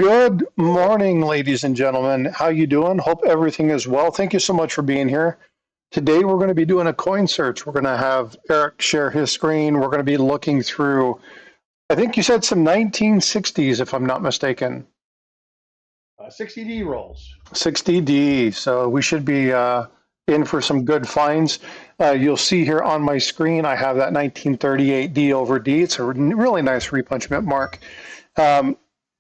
Good morning, ladies and gentlemen. How you doing? Hope everything is well. Thank you so much for being here. Today we're going to be doing a coin search. We're going to have Eric share his screen. We're going to be looking through, I think you said some 1960s, if I'm not mistaken. 60D rolls. 60D. So we should be in for some good finds. You'll see here on my screen, I have that 1938 D over D. It's a really nice repunchment mark.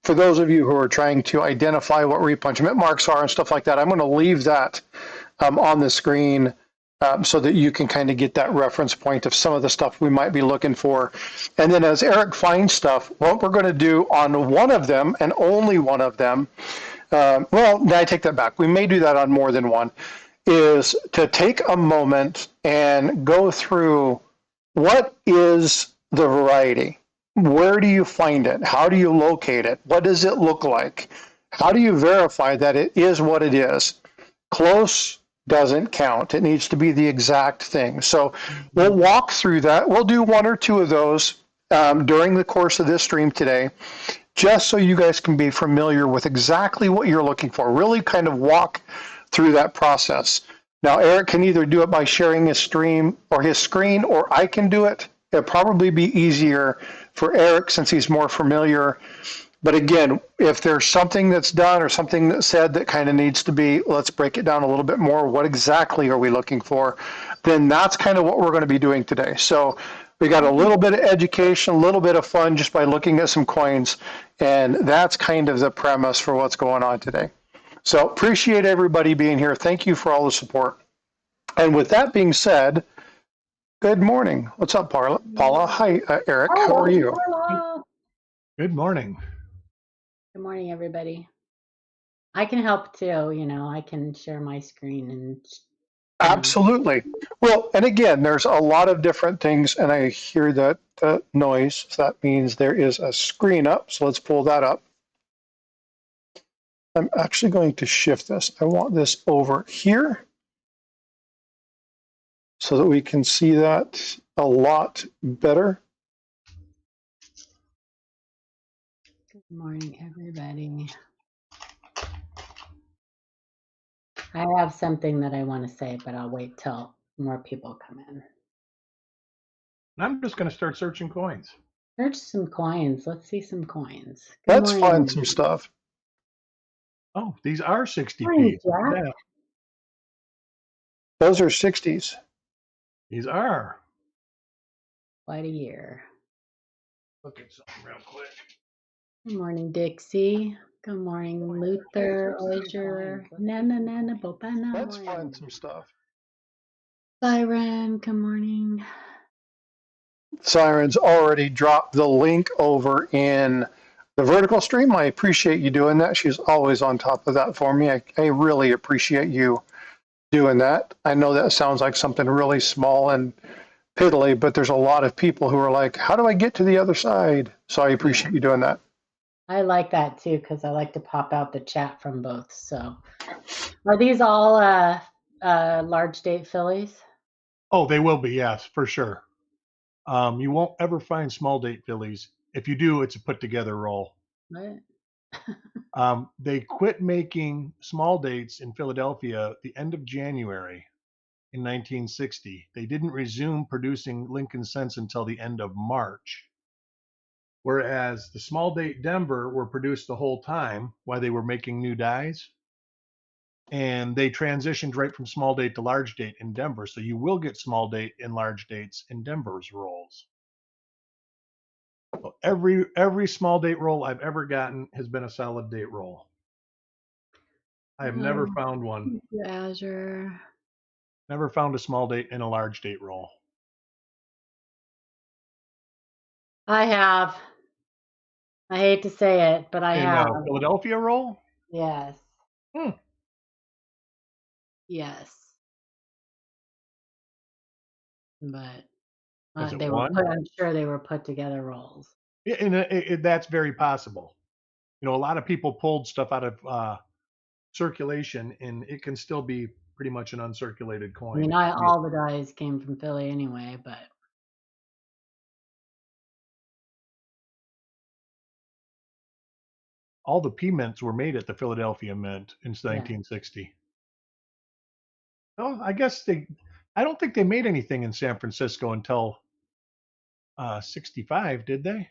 For those of you who are trying to identify what repunchment marks are and stuff like that, I'm going to leave that on the screen so that you can kind of get that reference point of some of the stuff we might be looking for. And then as Eric finds stuff, what we're going to do on one of them and only one of them, well, I take that back. We may do that on more than one, is to take a moment and go through what is the variety. Where do you find it? How do you locate it? What does it look like? How do you verify that it is what it is? Close doesn't count. It needs to be the exact thing. So we'll walk through that. We'll do one or two of those during the course of this stream today, just so you guys can be familiar with exactly what you're looking for. Really kind of walk through that process. Now, Eric can either do it by sharing his stream or his screen, or I can do it. It'll probably be easier for Eric since he's more familiar. But again, if there's something that's done or something that's said that kind of needs to be, let's break it down a little bit more. What exactly are we looking for? Then that's kind of what we're going to be doing today. So we got a little bit of education, a little bit of fun just by looking at some coins. And that's kind of the premise for what's going on today. So appreciate everybody being here. Thank you for all the support. And with that being said, good morning. What's up, Paula? Hi, Eric. How are you? Hello. Good morning. Good morning, everybody. I can help too. I can share my screen and. Absolutely. Well, and again, there's a lot of different things, and I hear that noise. So that means there is a screen up. So let's pull that up. I'm actually going to shift this. I want this over here so that we can see that a lot better. Good morning, everybody. I have something that I want to say, but I'll wait till more people come in. I'm just going to start searching coins. Search some coins. Let's see some coins. Let's find some stuff. Oh, these are 60p. Morning, Jack. Yeah. Those are 60s. These are. Quite a year. Look at something real quick. Good morning, Dixie. Good morning, Luther, Ozier, Nana, Bopana. Let's find some stuff. Siren, good morning. Siren's already dropped the link over in the vertical stream. I appreciate you doing that. She's always on top of that for me. I really appreciate you doing that. I know that sounds like something really small and piddly, but there's a lot of people who are like, how do I get to the other side? So I appreciate you doing that. I like that too, because I like to pop out the chat from both. So are these all large date fillies? Oh, they will be, yes, for sure. You won't ever find small date fillies. If you do, it's a put together roll. What? They quit making small dates in Philadelphia at the end of January in 1960. They didn't resume producing Lincoln cents until the end of March. Whereas the small date Denver were produced the whole time while they were making new dies. And they transitioned right from small date to large date in Denver. So you will get small date and large dates in Denver's rolls. So every small date roll I've ever gotten has been a solid date roll. I have never found one. Azure. Never found a small date and a large date roll. I have. I hate to say it, but I have. Philadelphia roll? Yes. Yes. But they were I'm sure they were put together rolls. Yeah, and that's very possible. A lot of people pulled stuff out of circulation, and it can still be pretty much an uncirculated coin. I mean, all the dies came from Philly anyway, but. all the P mints were made at the Philadelphia Mint in Yeah. 1960. Oh, I guess I don't think they made anything in San Francisco until 65, did they?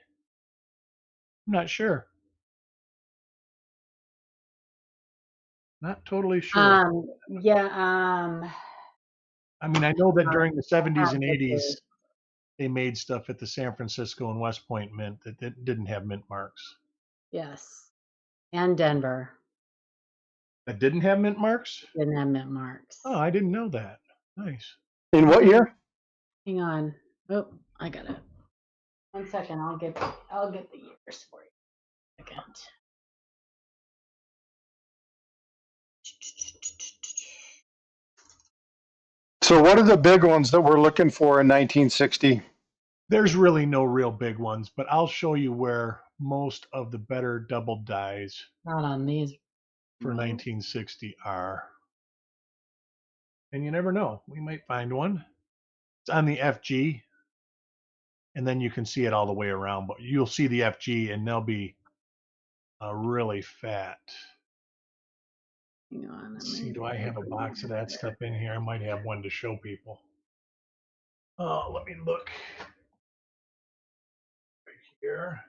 I'm not sure. Not totally sure. Yeah. I mean, I know that during the 70s and Okay. 80s, they made stuff at the San Francisco and West Point Mint that didn't have mint marks. Yes. And Denver That didn't have mint marks? didn't have mint marks. Oh, I didn't know that. Nice. In what year? Hang on. Oh, I got it. 1 second. I'll get the years for you. Second. So what are the big ones that we're looking for in 1960? There's really no real big ones, but I'll show you where most of the better double dies Not on these. for 1960 are. And you never know. We might find one. It's on the FG. And then you can see it all the way around. But you'll see the FG and they'll be really fat. Hang on. Let's see, do I have a box of that stuff in here? I might have one to show people. Oh, let me look. Right here.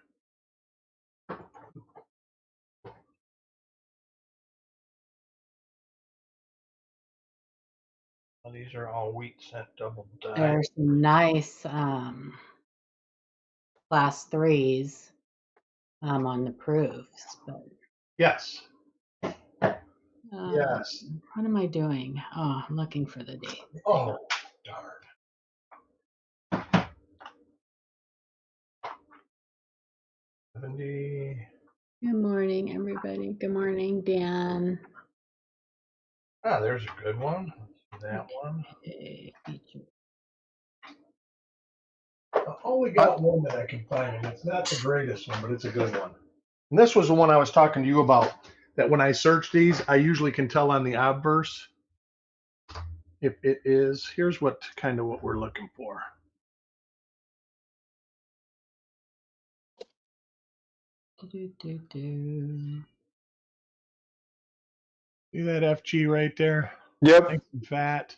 Well, these are all wheat cent double die. There's some nice class 3s on the proofs, but Yes. Yes. what am I doing? Oh, I'm looking for the date. Oh, darn. $70. Good morning, everybody. Good morning, Dan. Ah, there's a good one. Let's see that one. Okay. I only got one that I can find, and it's not the greatest one, but it's a good one. And this was the one I was talking to you about, that when I search these, I usually can tell on the obverse if it is. Here's what we're looking for. See that FG right there? Yep. Nice and fat.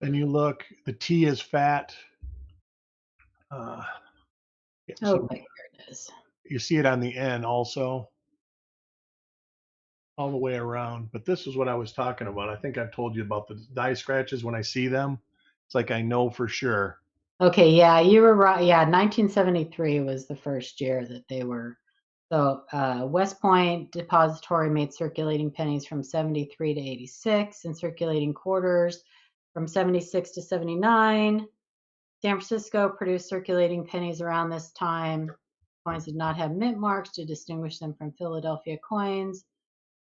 Then you look, the T is fat. Okay, here it is. You see it on the N also, all the way around. But this is what I was talking about. I think I've told you about the die scratches. When I see them, it's like I know for sure. Okay, yeah, you were right. Yeah, 1973 was the first year that they were. So West Point Depository made circulating pennies from 73 to 86 and circulating quarters from 76 to 79. San Francisco produced circulating pennies around this time. Coins did not have mint marks to distinguish them from Philadelphia coins.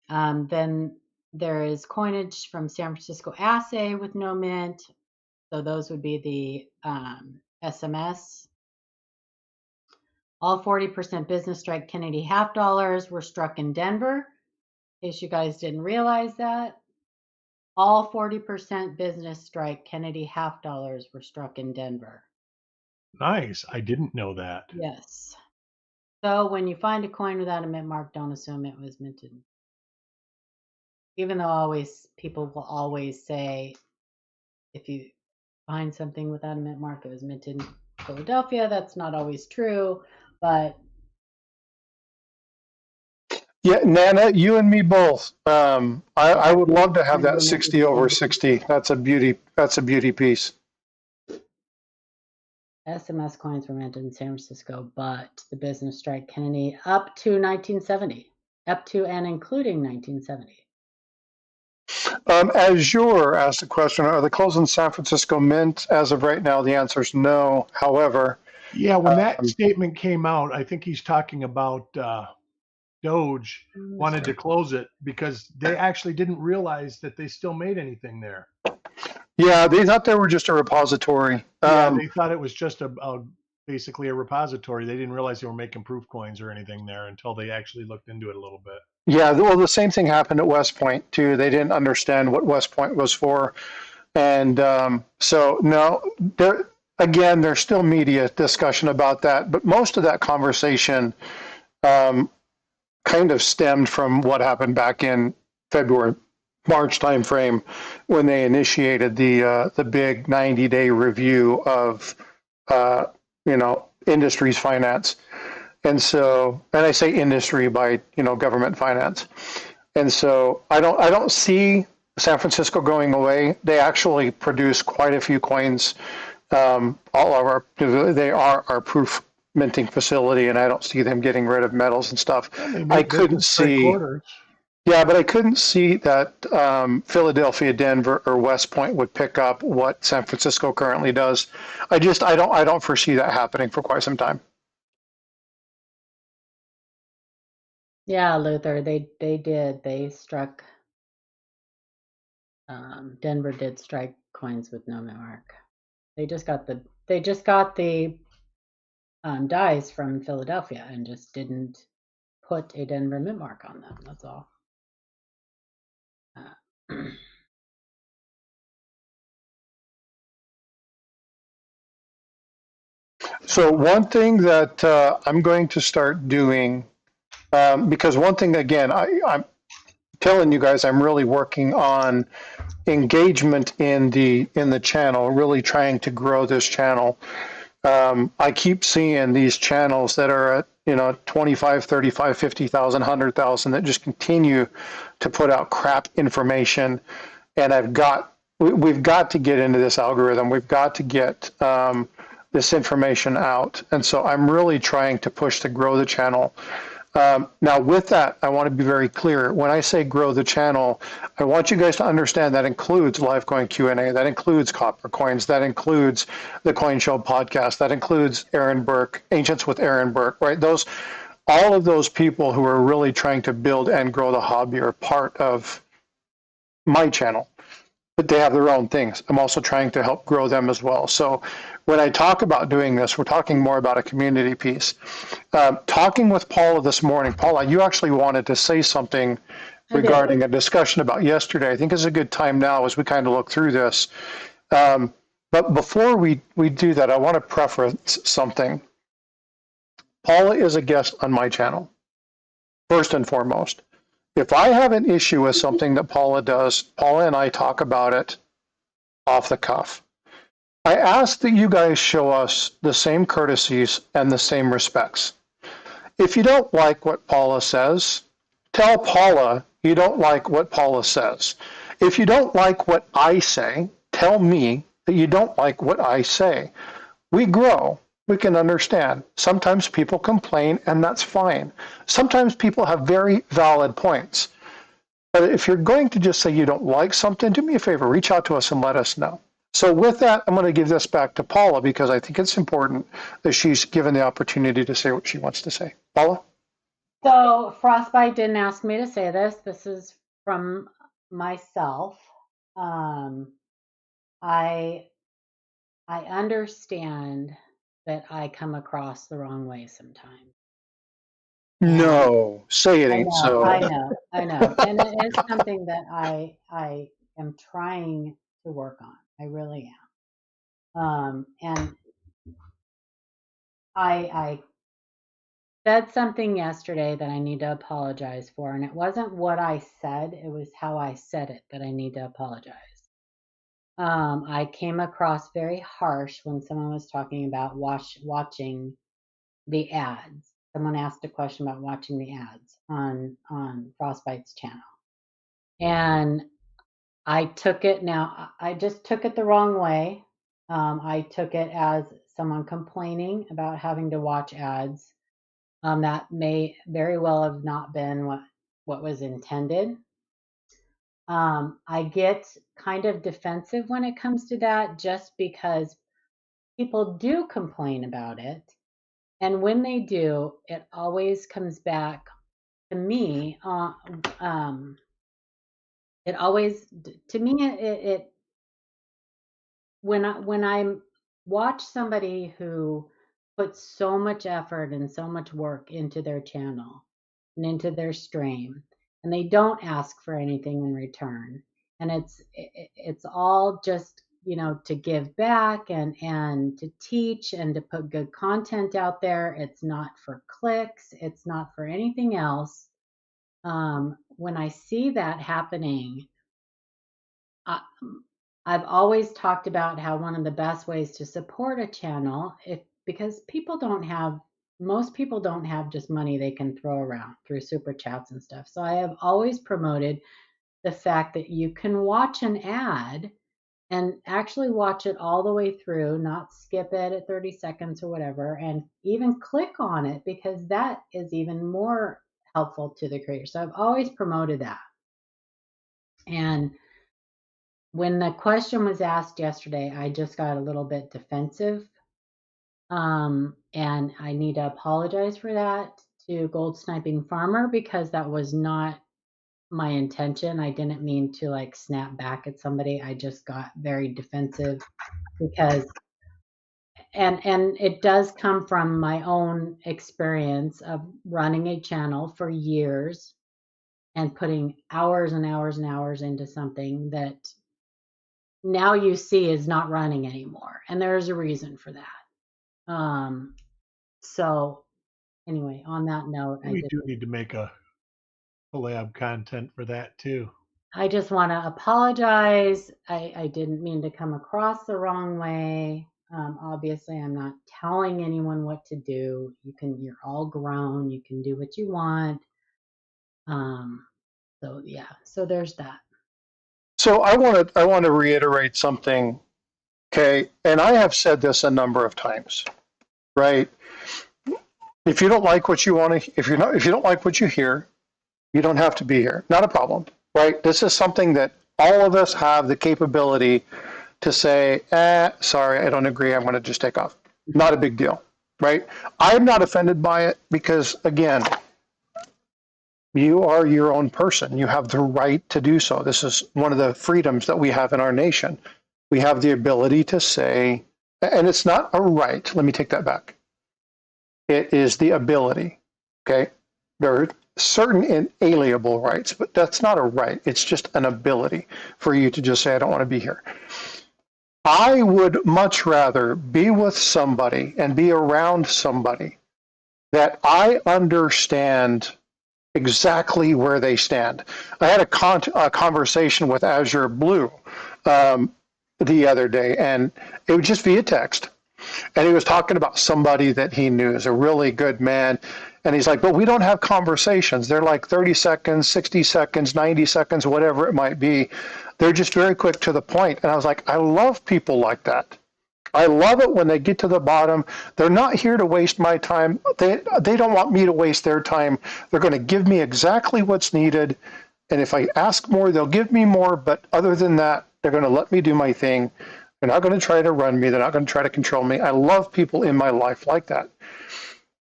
Then there is coinage from San Francisco assay with no mint. So those would be the SMS. All 40% business strike Kennedy half dollars were struck in Denver. In case you guys didn't realize that. All 40% business strike Kennedy half dollars were struck in Denver. Nice. I didn't know that. Yes. So when you find a coin without a mint mark, don't assume it was minted. Even though people will always say, if you find something without a mint mark, it was minted in Philadelphia. That's not always true, but Yeah, Nana, you and me both. I would love to have that 60 over 60. That's a beauty. That's a beauty piece. SMS coins were minted in San Francisco, but the business strike Kennedy up to 1970, up to and including 1970. Azure asked the question, are the clothes in San Francisco mint? As of right now, the answer is no. However, yeah, when that statement came out, I think he's talking about Doge wanted to close it because they actually didn't realize that they still made anything there. Yeah, they thought they were just a repository. They thought it was just basically a repository. They didn't realize they were making proof coins or anything there until they actually looked into it a little bit. Yeah, well, the same thing happened at West Point too. They didn't understand what West Point was for, and so no. There's still media discussion about that, but most of that conversation kind of stemmed from what happened back in February, March timeframe when they initiated the big 90-day review of industry's finance. And so, and I say industry by government finance. And so I don't see San Francisco going away. They actually produce quite a few coins. They are our proof minting facility, and I don't see them getting rid of metals and stuff. I couldn't see. Yeah, but I couldn't see that Philadelphia, Denver, or West Point would pick up what San Francisco currently does. I don't foresee that happening for quite some time. Yeah, Luther, they did. They struck. Denver did strike coins with no mark. They just got the dies from Philadelphia and just didn't put a Denver mint mark on them. That's all. So one thing that I'm going to start doing, because one thing again, I'm telling you guys, I'm really working on engagement in the channel, really trying to grow this channel. I keep seeing these channels that are at 25, 35, 50,000, 100,000 that just continue to put out crap information, and we've got to get into this algorithm. We've got to get this information out, and so I'm really trying to push to grow the channel. Now, with that, I want to be very clear. When I say grow the channel, I want you guys to understand that includes live coin Q&A, that includes Copper Coins, that includes the Coin Show podcast, that includes Aaron Burke, Ancients with Aaron Burke, right? All of those people who are really trying to build and grow the hobby are part of my channel, but they have their own things. I'm also trying to help grow them as well. So when I talk about doing this, we're talking more about a community piece. Talking with Paula this morning, Paula, you actually wanted to say something regarding a discussion about yesterday. I think it's a good time now as we kind of look through this. But before we do that, I want to preference something. Paula is a guest on my channel, first and foremost. If I have an issue with something that Paula does, Paula and I talk about it off the cuff. I ask that you guys show us the same courtesies and the same respects. If you don't like what Paula says, tell Paula you don't like what Paula says. If you don't like what I say, tell me that you don't like what I say. We grow. We can understand. Sometimes people complain, and that's fine. Sometimes people have very valid points. But if you're going to just say you don't like something, do me a favor, reach out to us and let us know. So with that, I'm going to give this back to Paula because I think it's important that she's given the opportunity to say what she wants to say. Paula? So Frostbite didn't ask me to say this. This is from myself. I understand that I come across the wrong way sometimes. No, say it ain't so. I know. And it is something that I am trying to work on. I really am. And I said something yesterday that I need to apologize for, and it wasn't what I said, it was how I said it that I need to apologize. I came across very harsh when someone was talking about watching the ads. Someone asked a question about watching the ads on Frostbite's channel. And I just took it the wrong way. I took it as someone complaining about having to watch ads. That may very well have not been what was intended. I get kind of defensive when it comes to that just because people do complain about it. And when they do, it always comes back to me. It always, to me, it when I watch somebody who puts so much effort and so much work into their channel and into their stream, and they don't ask for anything in return, and it's all just to give back and to teach and to put good content out there. It's not for clicks, it's not for anything else. when I see that happening, I, I've always talked about how one of the best ways to support a channel, because most people don't have just money they can throw around through super chats and stuff. So I have always promoted the fact that you can watch an ad and actually watch it all the way through, not skip it at 30 seconds or whatever, and even click on it, because that is even more helpful to the creator. So I've always promoted that. And when the question was asked yesterday, I just got a little bit defensive. And I need to apologize for that to Gold Sniping Farmer, because that was not my intention. I didn't mean to like snap back at somebody. I just got very defensive because and it does come from my own experience of running a channel for years and putting hours and hours and hours into something that now you see is not running anymore, and there's a reason for that. So anyway, on that note, We do need to make a collab content for that too. I just want to apologize. I didn't mean to come across the wrong way. Obviously, I'm not telling anyone what to do. You're all grown. You can do what you want. So yeah, so there's that. So I want to reiterate something, okay? And I have said this a number of times, right? If you don't like what you want to, if you don't like what you hear, you don't have to be here. Not a problem, right? This is something that all of us have the capability to say, sorry, I don't agree. I'm going to just take off. Not a big deal, right? I'm not offended by it because, again, you are your own person. You have the right to do so. This is one of the freedoms that we have in our nation. We have the ability to say, and it's not a right. Let me take that back. It is the ability, okay? There are certain inalienable rights, but that's not a right. It's just an ability for you to just say, I don't want to be here. I would much rather be with somebody and be around somebody that I understand exactly where they stand. I had a conversation with Azure Blue the other day, and it was just via text. And he was talking about somebody that he knew is a really good man. And he's like, but we don't have conversations. They're like 30 seconds, 60 seconds, 90 seconds, whatever it might be. They're just very quick to the point. And I was like, I love people like that. I love it when they get to the bottom. They're not here to waste my time. They don't want me to waste their time. They're going to give me exactly what's needed. And if I ask more, they'll give me more. But other than that, they're going to let me do my thing. They're not going to try to run me. They're not going to try to control me. I love people in my life like that.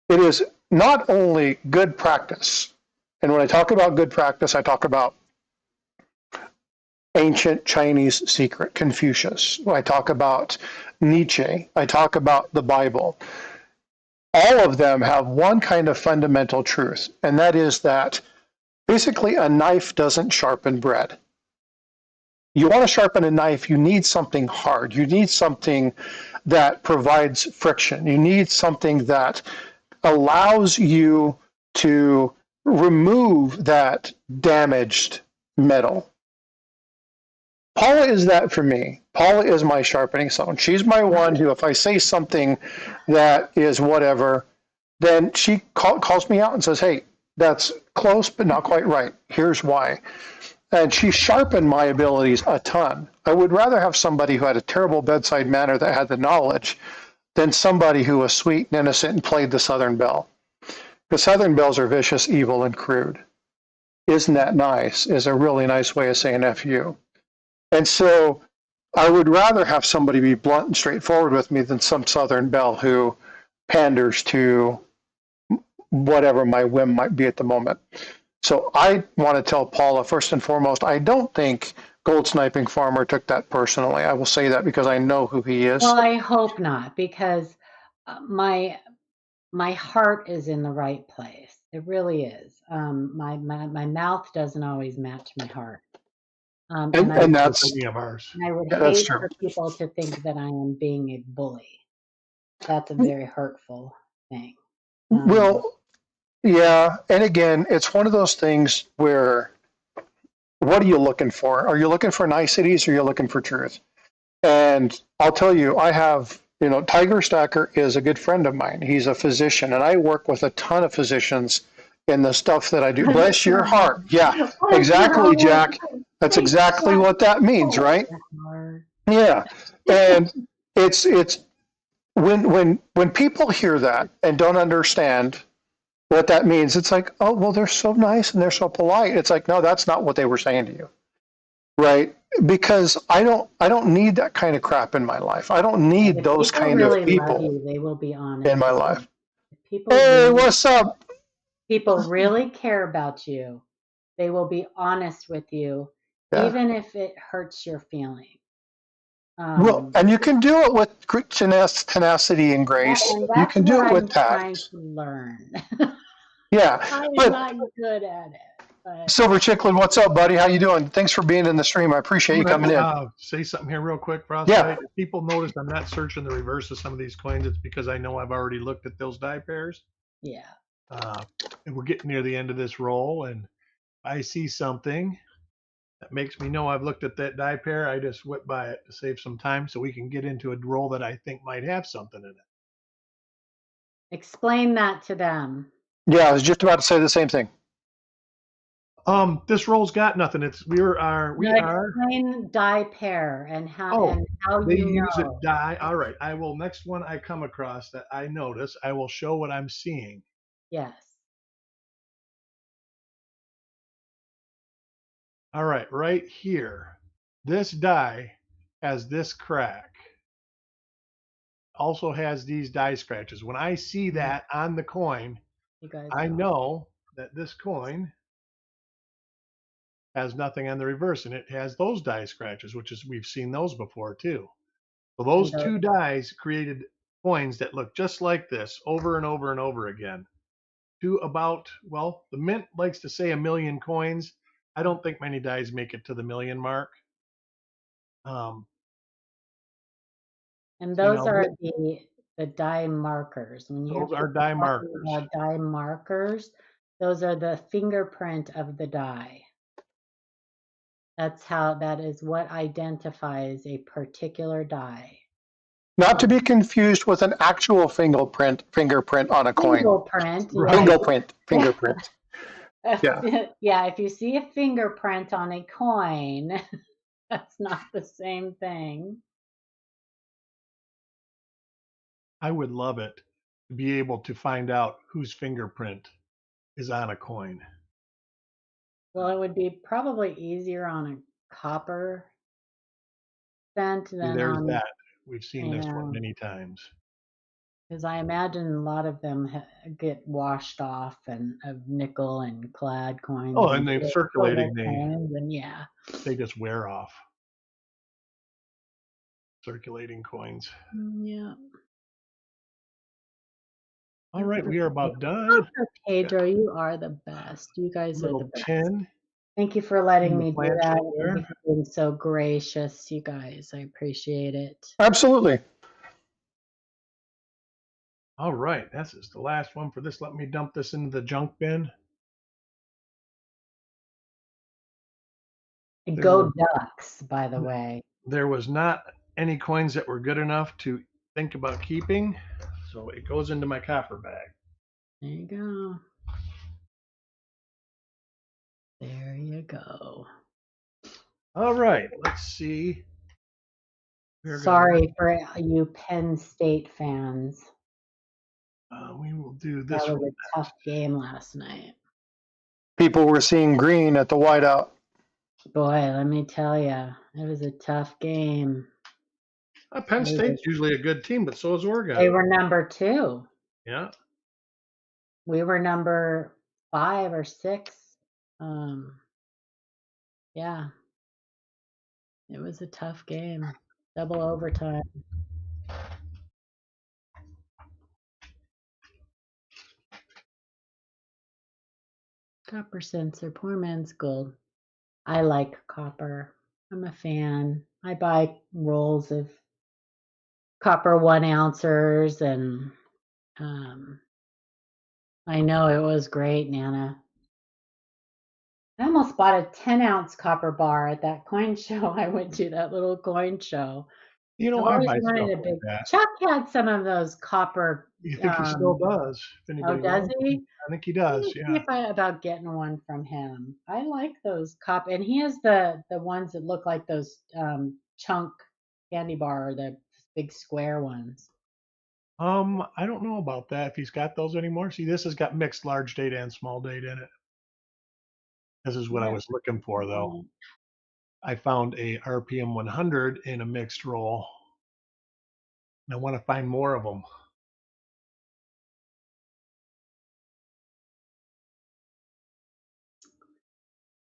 It is not only good practice. And when I talk about good practice, I talk about ancient Chinese secret, Confucius. I talk about Nietzsche. I talk about the Bible. All of them have one kind of fundamental truth, and that is that basically a knife doesn't sharpen bread. You want to sharpen a knife, you need something hard. You need something that provides friction. You need something that allows you to remove that damaged metal. Paula is that for me. Paula is my sharpening stone. She's my one who, if I say something that is whatever, then she calls me out and says, hey, that's close, but not quite right. Here's why. And she sharpened my abilities a ton. I would rather have somebody who had a terrible bedside manner that had the knowledge than somebody who was sweet and innocent and played the Southern Belle. The Southern Belles are vicious, evil, and crude. Isn't that nice? Is a really nice way of saying F you. And so I would rather have somebody be blunt and straightforward with me than some Southern Belle who panders to whatever my whim might be at the moment. So I want to tell Paula, first and foremost, I don't think Gold Sniping Farmer took that personally. I will say that because I know who he is. Well, I hope not, because my heart is in the right place. It really is. My mouth doesn't always match my heart. And that's Any of ours. I would Yeah, that's hate true. for people to think that I am being a bully. That's a very hurtful thing. Well, Yeah, and again, it's one of those things where what are you looking for? Are you looking for niceties or are you looking for truth? And I'll tell you, I have, Tiger Stacker is a good friend of mine. He's a physician, and I work with a ton of physicians in the stuff that I do. Bless your heart. Yeah, exactly, Jack. That's Thanks, exactly what that means, right? Yeah. And it's when people hear that and don't understand what that means, it's like, oh, well, they're so nice and they're so polite. It's like, no, that's not what they were saying to you. Right? Because I don't need that kind of crap in my life. I don't need If those people kind of really love people you, they will be in honest my with you. life. If Hey, what's up? people really care about you, they will be honest with you, Yeah. even if it hurts your feelings. Well, and you can do it with tenacity and grace. And You that's can do what it with I'm trying tact. to learn. Yeah. I'm But not good at it, but Silver Chicklin, what's up, buddy? How you doing? Thanks for being in the stream. I appreciate I'm you coming in. gonna say something here real quick, Yeah. Frostbite. If people notice I'm not searching the reverse of some of these coins, it's because I know I've already looked at those die pairs. yeah. And we're getting near the end of this roll, and I see something that makes me know I've looked at that die pair. I just whip by it to save some time so we can get into a roll that I think might have something in it. Explain that to them. Yeah, I was just about to say the same thing. This roll's got nothing. Explain die pair and how they you use a know. die. All right. I will next one I come across that I notice, I will show what I'm seeing. Yes. All right, right here. This die has this crack. Also has these die scratches. When I see that on the coin, You guys I know that this coin has nothing on the reverse, and it has those die scratches, which is we've seen those before too. So those two dies created coins that look just like this over and over and over again. To about, well, the mint likes to say 1,000,000 coins. I don't think many dies make it to the 1,000,000 mark. And those are the die markers. When you Those hear are people die talking markers. about die markers, those are the fingerprint of the die. That is what identifies a particular die. Not to be confused with an actual fingerprint on a coin. Fingerprint. Right. Fingerprint. Yeah. Yeah, if you see a fingerprint on a coin, that's not the same thing. I would love it to be able to find out whose fingerprint is on a coin. Well, it would be probably easier on a copper cent than There's on, that. We've seen this one many times. because I imagine a lot of them get washed off and of nickel and clad coins. Oh, and they're circulating. Coins, and yeah, they just wear off. Circulating coins. Yeah. All right, we are about done. Dr. Pedro, you are the best. You guys are the best. 10. Thank you for letting me do plant that. right Thank you for being so gracious, you guys. I appreciate it. Absolutely. All right, this is the last one for this. Let me dump this into the junk bin. Go Ducks, by the way. There was not any coins that were good enough to think about keeping, so it goes into my copper bag. There you go. There you go. All right, let's see. Sorry for you Penn State fans. We will do this. That was a tough game last night. People were seeing green at the whiteout. Boy, let me tell you, it was a tough game. Penn State's usually a good team, but so is Oregon. They were number 2. Yeah. We were number 5 or 6. Yeah. It was a tough game. Double overtime. Copper sensor, poor man's gold. I like copper. I'm a fan. I buy rolls of copper 1 ouncers and I know, it was great, Nana. I almost bought a 10-ounce copper bar at that coin show I went to, that little coin show. You know, I've I always buy stuff wanted a like big. that. Chuck had some of those copper. You think he still does? If Oh, anybody does wants them, he? I think he Let does. me see Yeah. if I about getting one from him. I like those and he has the ones that look like those chunk candy bar, or the big square ones. I don't know about that. If he's got those anymore. See, this has got mixed large date and small date in it. This is what I Yeah. was looking for, though. I found a RPM 100 in a mixed roll. And I want to find more of them.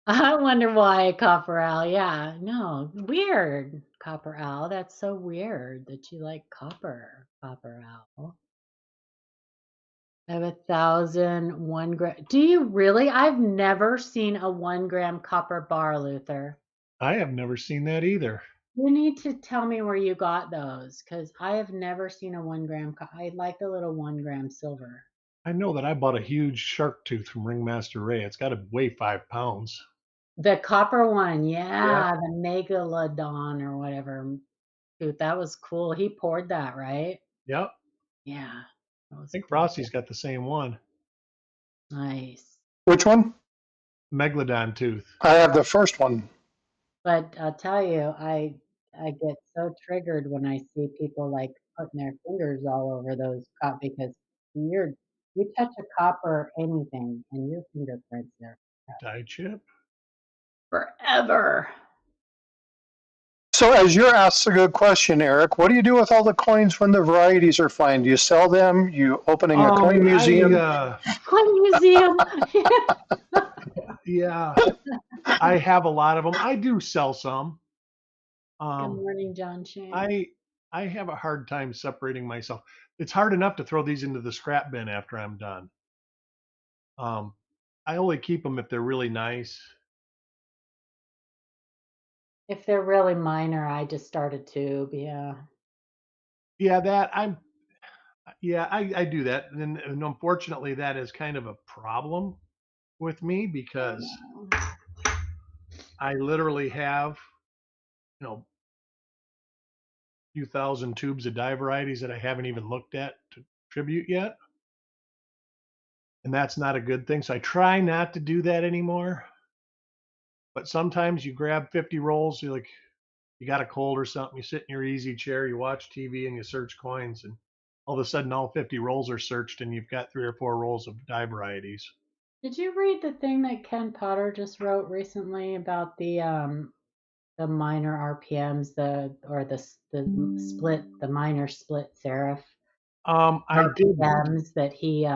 I wonder why Copper Al. Yeah, no, weird, Copper Al. That's so weird that you like Copper Al. I have 1,000 1 gram. Do you really? I've never seen a 1 gram copper bar, Luther. I have never seen that either. You need to tell me where you got those, because I have never seen a 1 gram. I like the little 1 gram silver. I know that I bought a huge shark tooth from Ringmaster Ray. It's got to weigh 5 pounds. The copper one, Yeah. yeah, the Megalodon or whatever. Dude, that was cool. He poured that, right? Yep. Yeah, that I was think cool. Frosty's got the same one. Nice. Which one? Megalodon tooth. I have the first one. But I'll tell you, I get so triggered when I see people like putting their fingers all over those because you touch a copper anything and your fingerprints there Die chip. forever. So as you're asked a good question, Eric, what do you do with all the coins when the varieties are fine? Do you sell them? You opening a coin museum? Coin museum. Yeah, I have a lot of them. I do sell some. Good morning, John Shane. I have a hard time separating myself. It's hard enough to throw these into the scrap bin after I'm done. I only keep them if they're really nice. If they're really minor, I just start a tube. Yeah. Yeah, I do that. And unfortunately, that is kind of a problem with me because I literally have, a few thousand tubes of dye varieties that I haven't even looked at to tribute yet. And that's not a good thing. So I try not to do that anymore. But sometimes you grab 50 rolls, you got a cold or something, you sit in your easy chair, you watch TV and you search coins, and all of a sudden all 50 rolls are searched and you've got 3 or 4 rolls of dye varieties. Did you read the thing that Ken Potter just wrote recently about the minor RPMs, the minor split serif I did. RPMs that he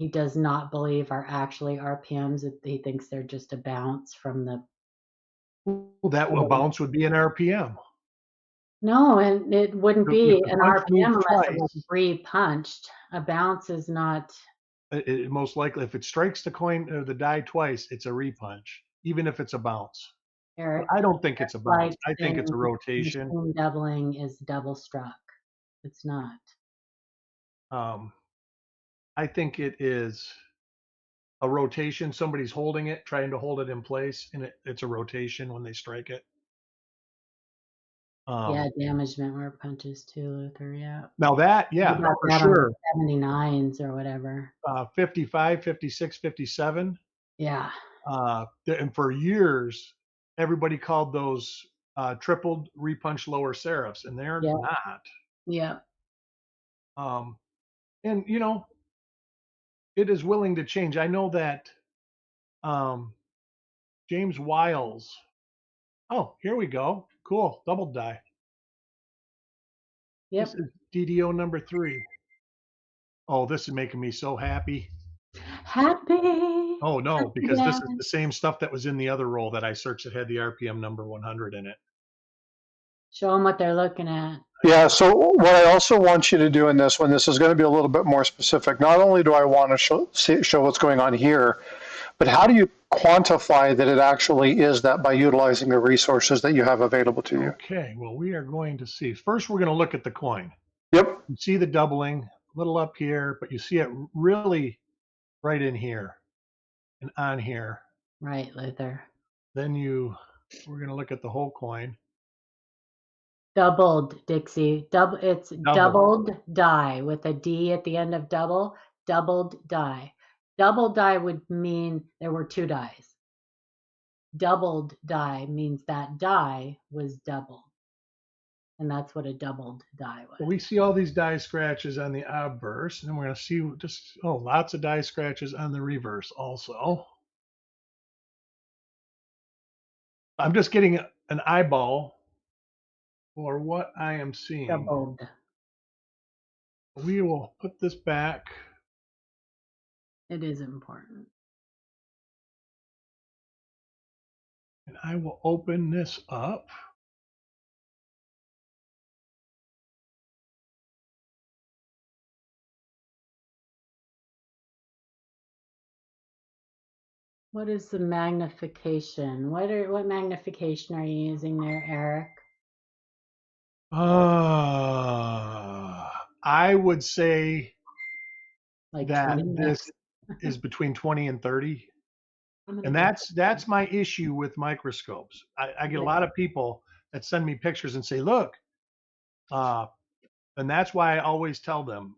does not believe are actually RPMs. That he thinks they're just a bounce from the. Well, that a bounce would be an RPM. No, and it wouldn't be an RPM unless it was twice, re-punched. A bounce is not. It most likely, if it strikes the coin or the die twice, it's a repunch, even if it's a bounce. Eric, I don't think it's a bounce. I think it's a rotation. Machine doubling is double struck. It's not. I think it is a rotation. Somebody's holding it, trying to hold it in place, and it's a rotation when they strike it. Yeah, damagement where punches too, Luther. Yeah. Now that, yeah, for sure. 79s or whatever. 55, 56, 57. Yeah. And for years, everybody called those tripled repunch lower serifs, and they're not. Yeah. And it is willing to change. I know that James Wiles. Oh, here we go. Cool, double die. Yep. This is DDO number 3. Oh, this is making me so happy. Happy. Oh no, because this is the same stuff that was in the other roll that I searched that had the RPM number 100 in it. Show them what they're looking at. Yeah, so what I also want you to do in this one, this is going to be a little bit more specific. Not only do I want to show what's going on here, but how do you quantify that it actually is that by utilizing the resources that you have available to you? Okay, well, we are going to see. First, we're going to look at the coin. Yep. You see the doubling. little up here, but you see it really right in here and on here. Right, Luther. Then we're going to look at the whole coin. Doubled, Dixie. It's doubled die with a D at the end of double. Doubled die. Double die would mean there were two dies. Doubled die means that die was doubled. And that's what a doubled die was. Well, we see all these die scratches on the obverse, and then we're going to see lots of die scratches on the reverse also. I'm just getting an eyeball for what I am seeing. Doubled. We will put this back. It is important. And I will open this up. What is the magnification? What magnification are you using there, Eric? I would say Like that 20 this is between 20 and 30. And go. that's my issue with microscopes. I get a lot of people that send me pictures and say, look, and that's why I always tell them,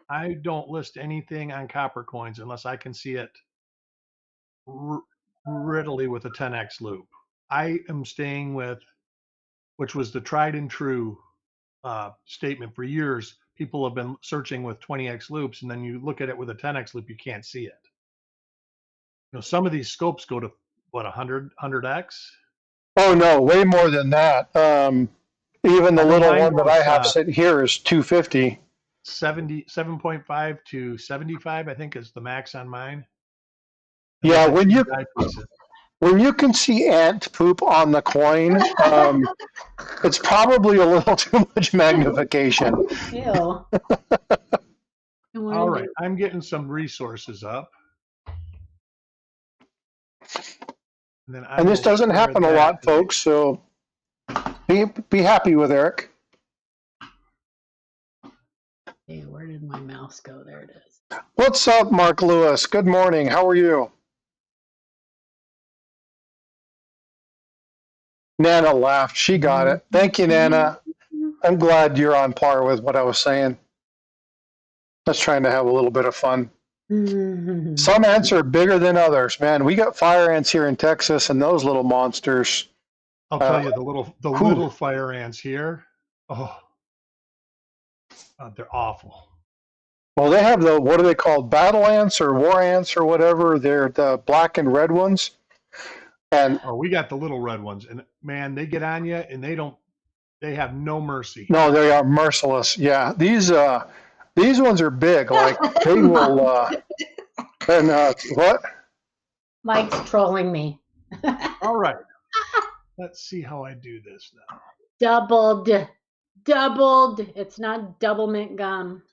I don't list anything on copper coins unless I can see it readily with a 10x loop. I am staying with, which was the tried and true statement for years. People have been searching with 20x loops, and then you look at it with a 10x loop, you can't see it. You know, some of these scopes go to what, 100x? Oh no, way more than that. Even the little one that I have sitting here is 250. 7.5 to 75, I think, is the max on mine. And yeah, when you can see ant poop on the coin, it's probably a little too much magnification. Ew. All right, I'm getting some resources up. And this doesn't happen a lot, folks, so be happy with Eric. Hey, where did my mouse go? There it is. What's up, Mark Lewis? Good morning. How are you? Nana laughed. She got it. Thank you, Nana. I'm glad you're on par with what I was saying. Just trying to have a little bit of fun. Some ants are bigger than others, man. We got fire ants here in Texas, and those little monsters. I'll tell you, the little fire ants here. Oh, they're awful. Well, they have what are they called? Battle ants or war ants or whatever. They're the black and red ones. And we got the little red ones, and man, they get on you, and they have no mercy. No, they are merciless. Yeah, these ones are big. Like they will. And what? Mike's trolling me. All right, let's see how I do this now. Doubled. It's not double mint gum.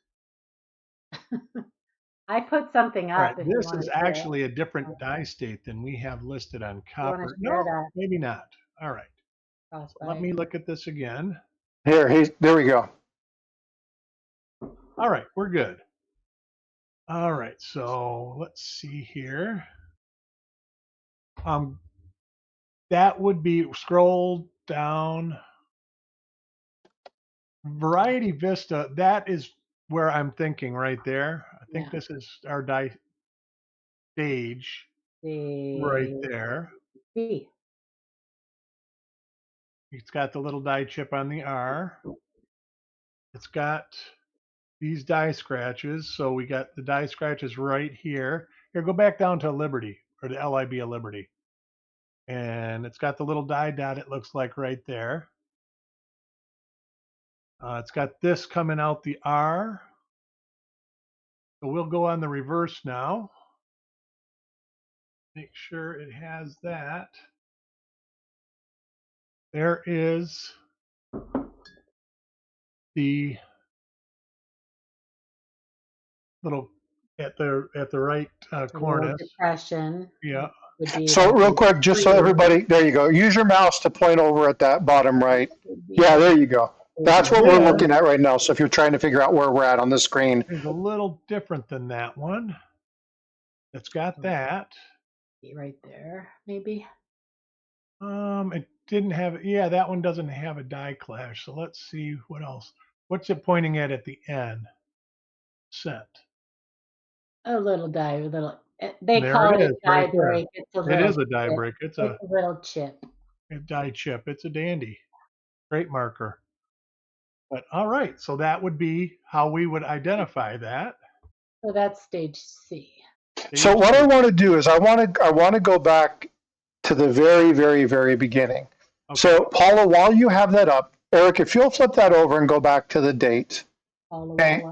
I put something up. Right, this is actually a different die state than we have listed on copper. No, maybe not. All right. So let me look at this again. There we go. All right, we're good. All right, so let's see here. That would be, scroll down. Variety Vista, that is where I'm thinking right there. I think this is our die stage right there. B. It's got the little die chip on the R. It's got these die scratches. So we got the die scratches right here. Here, go back down to Liberty, or the LIB of Liberty. And it's got the little die dot, it looks like, right there. It's got this coming out the R. So we'll go on the reverse now. Make sure it has that. There is the little at the right cornice. Depression. Yeah. So real quick, just so everybody, there you go. Use your mouse to point over at that bottom right. Yeah, there you go. That's what we're This looking at right now. So if you're trying to figure out where we're at on the screen, is a little different than that one. It's got that. Right there, maybe. It didn't have, yeah, that one doesn't have a die clash. So let's see what else. What's it pointing at the end? Set. A little die, they There call it it is, a die right there. break. It's a It little is a die chip. break. It's a little chip. a die chip. It's a dandy. Great marker. But all right, so that would be how we would identify that. So that's stage C. so what I want to do is I want to go back to the very, very, very beginning. Okay. So Paula, while you have that up, Eric, if you'll flip that over and go back to the date. Okay.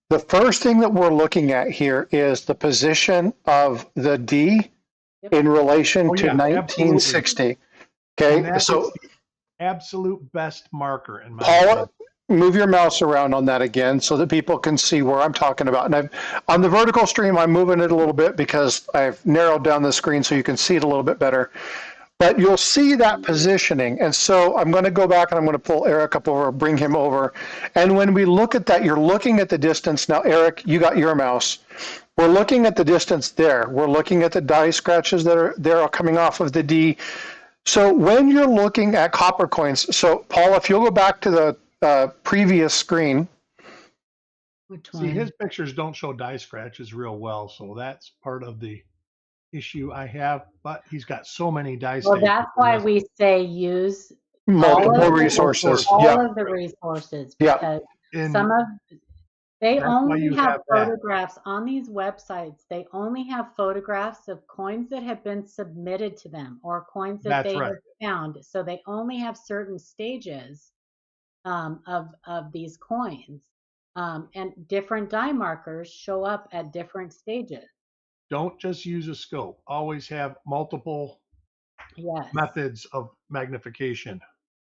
The first thing that we're looking at here is the position of the D in relation to 1960. Okay, so absolute best marker in my Paula, opinion. move your mouse around on that again so that people can see where I'm talking about. And on the vertical stream, I'm moving it a little bit because I've narrowed down the screen so you can see it a little bit better. But you'll see that positioning. And so I'm going to go back and I'm going to pull Eric up over, bring him over. And when we look at that, you're looking at the distance. Now, Eric, you got your mouse. We're looking at the distance there. We're looking at the die scratches that are there coming off of the D. So when you're looking at copper coins, so Paul, if you'll go back to the previous screen. Which one? See, his pictures don't show die scratches real well, so that's part of the issue I have, but he's got so many die stages. Well, that's why we say use multiple resources. All of the resources, because some of they only have photographs on these websites. They only have photographs of coins that have been submitted to them or coins that they have found. So they only have certain stages of these coins, and different die markers show up at different stages. Don't just use a scope. Always have multiple methods of magnification.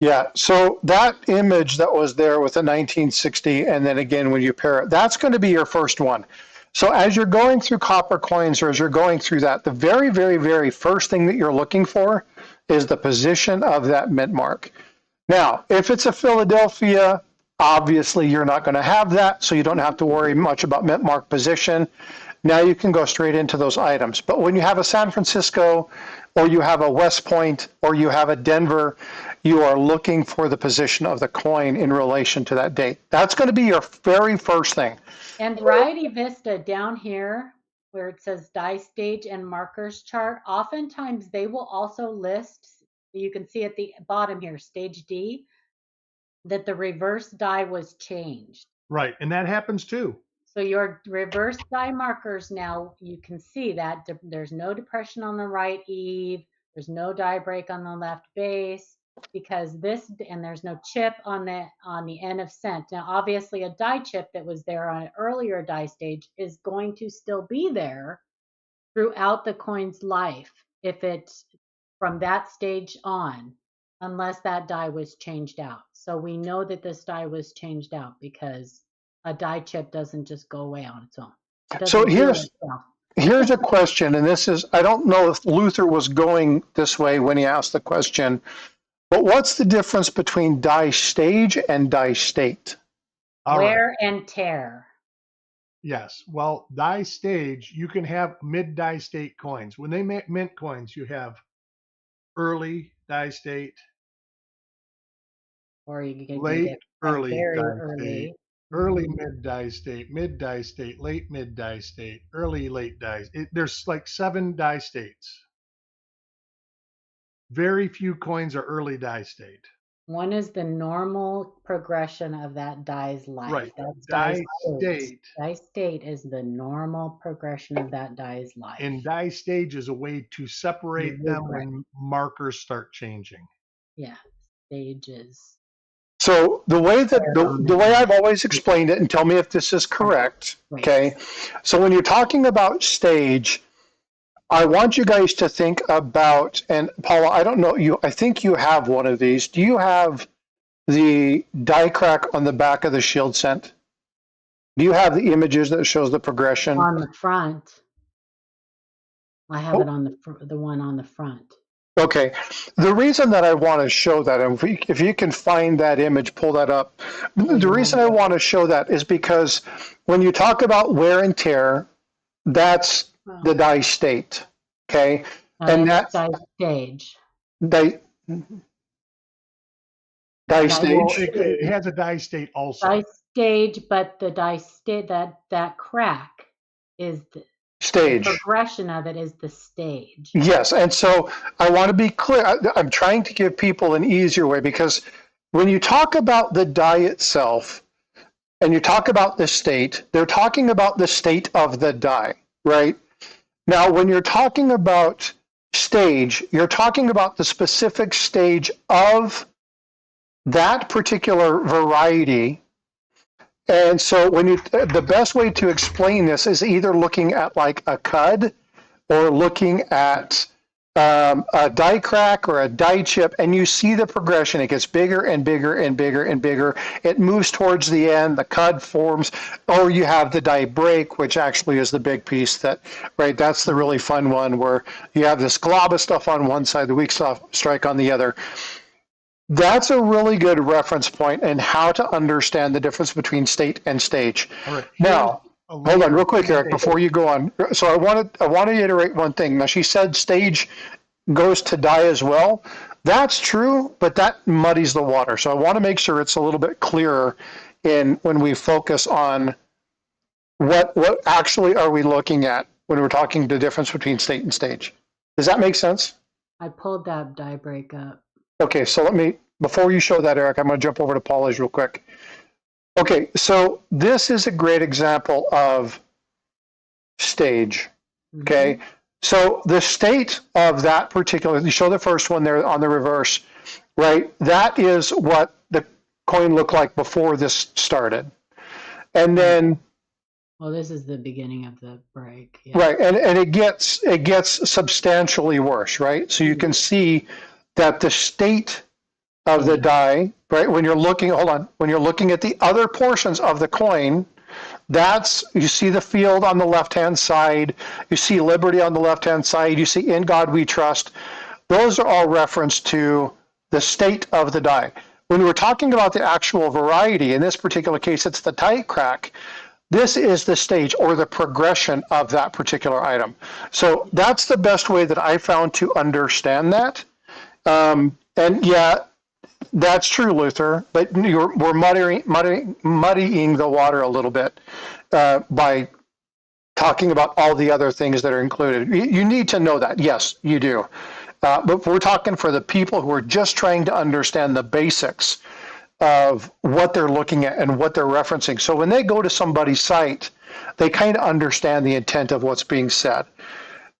Yeah, so that image that was there with the 1960, and then again when you pair it, that's going to be your first one. So as you're going through copper coins or as you're going through that, the very, very, very first thing that you're looking for is the position of that mint mark. Now, if it's a Philadelphia, obviously you're not going to have that, so you don't have to worry much about mint mark position. Now you can go straight into those items. But when you have a San Francisco, or you have a West Point, or you have a Denver, you are looking for the position of the coin in relation to that date. That's going to be your very first thing. And Variety Vista down here, where it says die stage and markers chart, oftentimes they will also list, you can see at the bottom here, stage D, that the reverse die was changed. Right, and that happens too. So your reverse die markers now, you can see that there's no depression on the right eave, there's no die break on the left base, because this, and there's no chip on the end of cent. Now, obviously, a die chip that was there on an earlier die stage is going to still be there throughout the coin's life if it's from that stage on, unless that die was changed out. So we know that this die was changed out because a die chip doesn't just go away on its own. So here's a question, and this is, I don't know if Luther was going this way when he asked the question, but what's the difference between die stage and die state? Wear and tear. Yes, well, die stage, you can have mid die state coins. When they mint coins, you have early die state, or you can late get early die state, early mid die state, late mid die state, early late die. There's like 7 die states. Very few coins are early die state. One is the normal progression of that die's life. Right. That's die state. Die state is the normal progression of that die's life. And die stage is a way to separate them when markers start changing. Yeah, stages. So the way that the way I've always explained it, and tell me if this is correct, okay? So when you're talking about stage, I want you guys to think about, and Paula, I don't know, I think you have one of these. Do you have the die crack on the back of the shield cent? Do you have the images that shows the progression? On the front. I have it on the one on the front. Okay. The reason that I want to show that, and if you can find that image, pull that up. The reason I want to show that is because when you talk about wear and tear, that's the die state. Okay. And That's that die stage. die, die Die Well, stage, it has a die state also. Die stage, but the die state, that crack is the stage. progression of it is the stage. Yes. And so I want to be clear. I'm trying to give people an easier way, because when you talk about the die itself and you talk about the state, they're talking about the state of the die, right? Now, when you're talking about stage, you're talking about the specific stage of that particular variety. And so the best way to explain this is either looking at like a cud or looking at a die crack or a die chip, and you see the progression. It gets bigger and bigger and bigger and bigger. It moves towards the end, the cud forms, or you have the die break, which actually is the big piece that, right, that's the really fun one where you have this glob of stuff on one side, the weak strike on the other. That's a really good reference point in how to understand the difference between state and stage. All right. Now, hold on real quick, Eric, before you go on. So I want to iterate one thing. Now, she said stage goes to die as well. That's true, but that muddies the water. So I want to make sure it's a little bit clearer in when we focus on what actually are we looking at when we're talking the difference between state and stage. Does that make sense? I pulled that die break up. Okay, so before you show that, Eric, I'm going to jump over to Paula's real quick. Okay, so this is a great example of stage. Okay, so the state of that particular, you show the first one there on the reverse, right? That is what the coin looked like before this started. And then, well, this is the beginning of the break. Yeah. Right, and it gets substantially worse, right? So you can see that the state of the die, right? When you're looking, when you're looking at the other portions of the coin, you see the field on the left-hand side, you see liberty on the left-hand side, you see in God we trust. Those are all reference to the state of the die. When we're talking about the actual variety, in this particular case, it's the die crack. This is the stage or the progression of that particular item. So that's the best way that I found to understand that. And yeah, that's true, Luther, but we're muddying the water a little bit by talking about all the other things that are included. You need to know that. Yes, you do. But we're talking for the people who are just trying to understand the basics of what they're looking at and what they're referencing. So when they go to somebody's site, they kind of understand the intent of what's being said.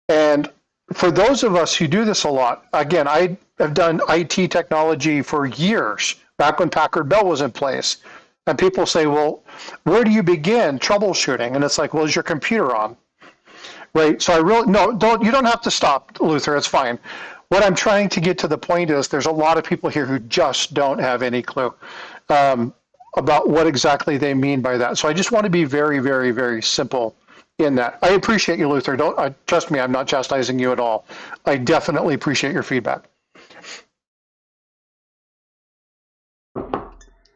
And for those of us who do this a lot, again, I have done IT technology for years, back when Packard Bell was in place. And people say, well, where do you begin troubleshooting? And it's like, well, is your computer on? Right? So you don't have to stop, Luther, it's fine. What I'm trying to get to the point is there's a lot of people here who just don't have any clue about what exactly they mean by that. So I just want to be very, very, very simple in that. I appreciate you, Luther. Trust me, I'm not chastising you at all. I definitely appreciate your feedback.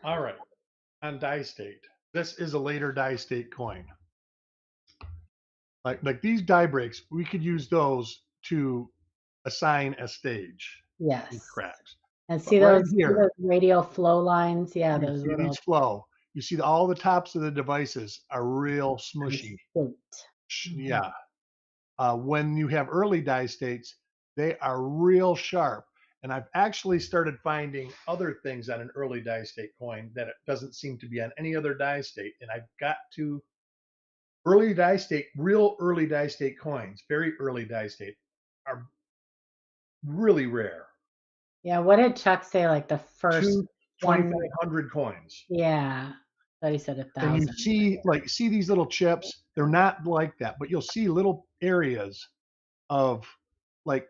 All right, on die state. This is a later die state coin. Like these die breaks, we could use those to assign a stage. Yes. These cracks. And see those radial flow lines? Yeah, those see each flow. You see all the tops of the devices are real smushy. Yeah. When you have early die states, they are real sharp. And I've actually started finding other things on an early die state coin that it doesn't seem to be on any other die state. And I've got to early die state, real early die state coins, very early die state, are really rare. Yeah, what did Chuck say? Like the first 2,500 coins. Yeah, but he said 1,000. And you see these little chips. They're not like that, but you'll see little areas of like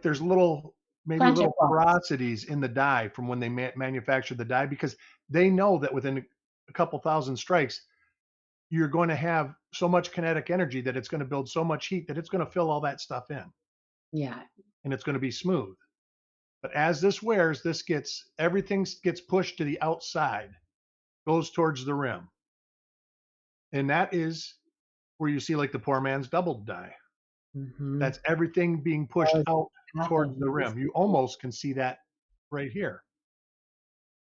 there's little porosities in the die from when they manufactured the die, because they know that within a couple thousand strikes, you're going to have so much kinetic energy that it's going to build so much heat that it's going to fill all that stuff in. Yeah. and it's going to be smooth. But as this wears, everything gets pushed to the outside, goes towards the rim. And that is where you see like the poor man's doubled die. Mm-hmm. That's everything being pushed out towards the rim. You almost can see that right here.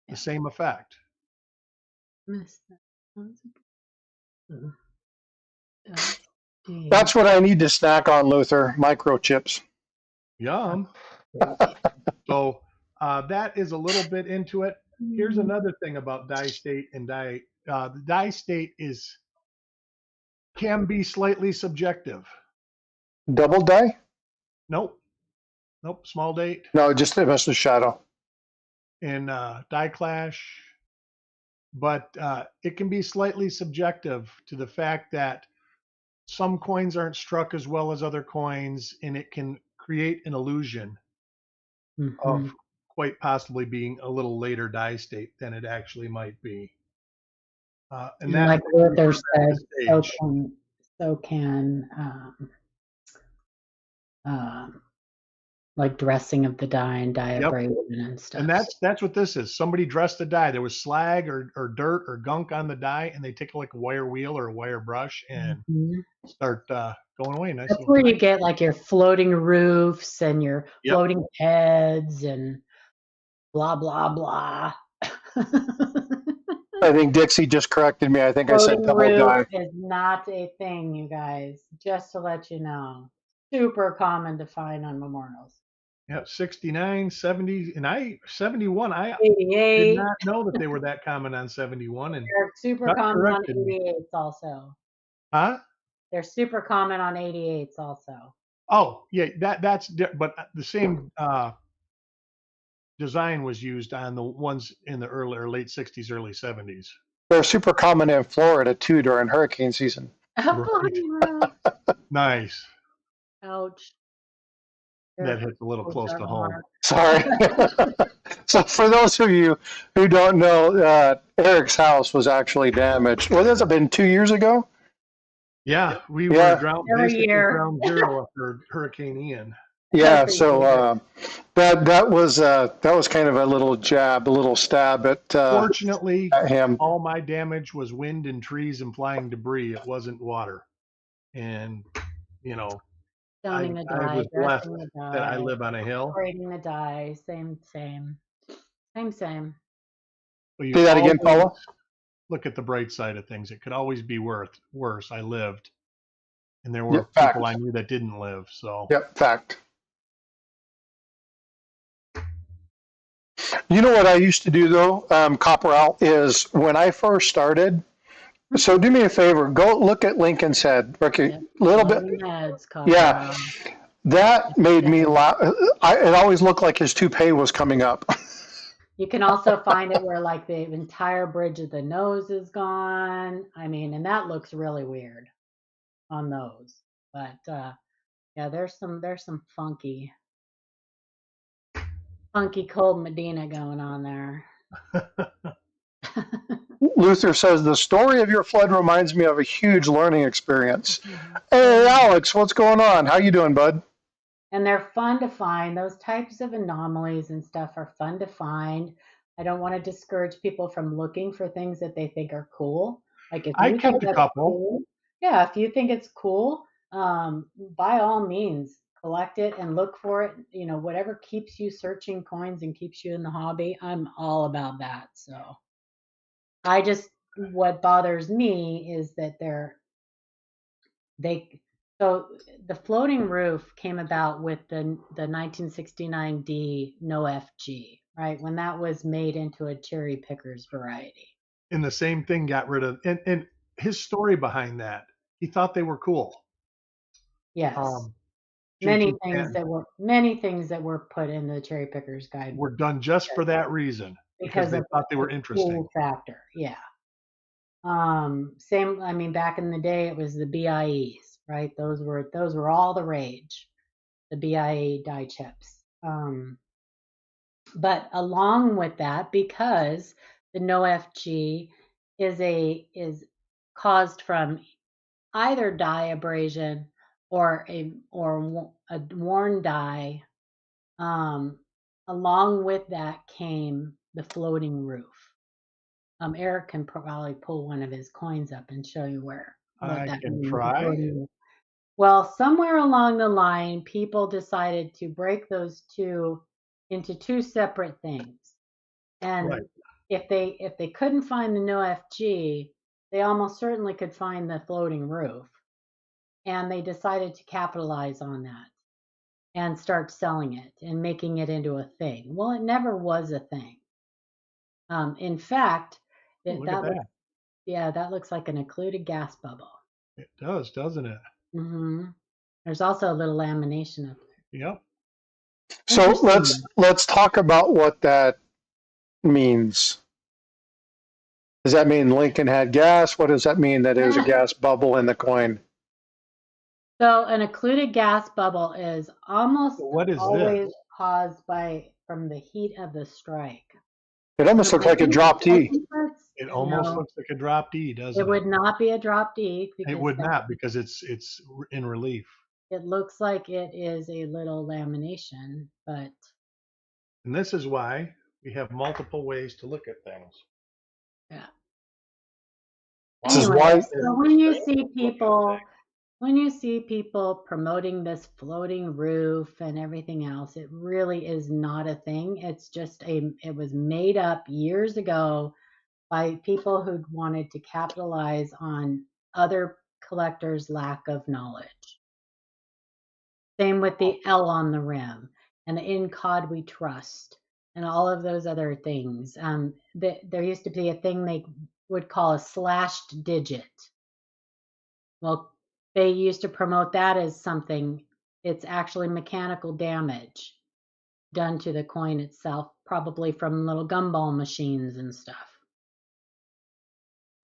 The same effect. That's what I need to snack on, Luther. Microchips. Yum. So that is a little bit into it. Here's another thing about die state and die. The die state can be slightly subjective. Double die? Nope. Small date. No, just a shadow. In die clash, but it can be slightly subjective to the fact that some coins aren't struck as well as other coins, and it can create an illusion of quite possibly being a little later die state than it actually might be. And that, like Luther said, so can like dressing of the die and die abrasion and stuff. And that's what this is. Somebody dressed the die. There was slag or dirt or gunk on the die, and they take like a wire wheel or a wire brush and start going away. Nice. That's where you get like your floating roofs and your floating heads and blah blah blah. I think Dixie just corrected me. I think I said double die. Is not a thing, you guys. Just to let you know, super common to find on memorials. Yeah, 69, 70, and 71. I 88. did not know that they were that common on 71. And they're super common on 88s also. Huh? They're super common on 88s also. Oh, yeah, that's but the same design was used on the ones in the late 60s, early 70s. They're super common in Florida too during hurricane season. Right. Nice. Ouch. That hits a little close to home. Sorry. So for those of you who don't know, Eric's house was actually damaged. Well, has it been 2 years ago? Yeah, we were ground zero after Hurricane Ian. Yeah, so that was kind of a little stab at fortunately at him. All my damage was wind and trees and flying debris. It wasn't water. And I was blessed that I live on a hill. Separating the die, same. So do that again, Paula. Look at the bright side of things. It could always be worse. I lived, and there were people I knew that didn't live. So fact. You know what I used to do though, Copper Out, is when I first started. So do me a favor, go look at Lincoln's head, Ricky. Little bit. Yeah, that made me laugh. It always looked like his toupee was coming up. You can also find it where like the entire bridge of the nose is gone. I mean, and that looks really weird on those. But yeah, there's some funky cold Medina going on there. Luther says, the story of your flood reminds me of a huge learning experience. Hey, Alex, what's going on? How you doing, bud? And they're fun to find. Those types of anomalies and stuff are fun to find. I don't want to discourage people from looking for things that they think are cool. Like if I kept a couple. Cool, if you think it's cool, by all means, collect it and look for it. Whatever keeps you searching coins and keeps you in the hobby, I'm all about that. So what bothers me is that so the floating roof came about with the 1969 D no FG, right? When that was made into a cherry pickers variety. And the same thing got rid of, and his story behind that, he thought they were cool. Yes. Many things that were put in the cherry pickers guide were done just for that reason, because they thought they were interesting. Cool factor, yeah. Same. I mean, back in the day, it was the BIEs, right? Those were all the rage, the BIE die chips. But along with that, because the no FG is caused from either die abrasion or a worn die Along with that came the floating roof. Eric can probably pull one of his coins up and show you what I that can means. try. Well, somewhere along the line, people decided to break those two into two separate things. And Right. if they couldn't find the NoFG, they almost certainly could find the floating roof. And they decided to capitalize on that and start selling it and making it into a thing. Well, it never was a thing. In fact, Look at that. that looks like an occluded gas bubble. It does, doesn't it? There's also a little lamination up there. Yep. So let's talk about what that means. Does that mean Lincoln had gas? What does that mean that there's a gas bubble in the coin? So an occluded gas bubble is almost always this? caused from the heat of the strike. It almost looks like a dropped E. It almost looks like a dropped E, doesn't it? It would not be a dropped E. It would not, because it's in relief. It looks like it is a little lamination, but. And this is why we have multiple ways to look at things. Yeah. Anyway, so when you see people promoting this floating roof and everything else, it really is not a thing. It's just it was made up years ago by people who wanted to capitalize on other collectors' lack of knowledge. Same with the L on the rim and in COD we trust and all of those other things. There used to be a thing they would call a slashed digit. Well, they used to promote that as something. It's actually mechanical damage done to the coin itself, probably from little gumball machines and stuff.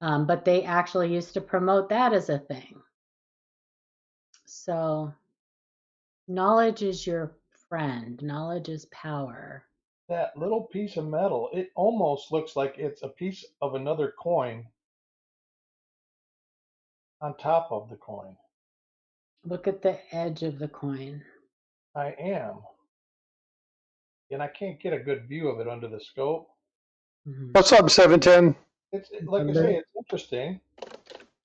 But they actually used to promote that as a thing. So knowledge is your friend. Knowledge is power. That little piece of metal, it almost looks like it's a piece of another coin on top of the coin. Look at the edge of the coin. I am. And I can't get a good view of it under the scope. What's up, 710? It's like I say, it's interesting.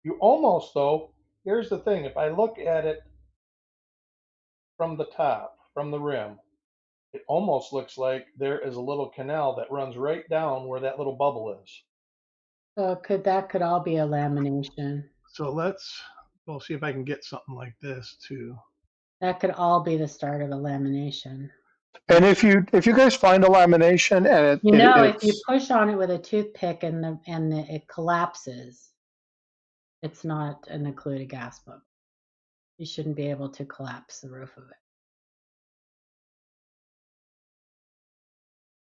You almost, though, here's the thing. If I look at it from the top, from the rim, it almost looks like there is a little canal that runs right down where that little bubble is. So that could all be a lamination. So we'll see if I can get something like this too. That could all be the start of a lamination. And if you guys find a lamination and if you push on it with a toothpick and it collapses, it's not an occluded gas bubble. You shouldn't be able to collapse the roof of it.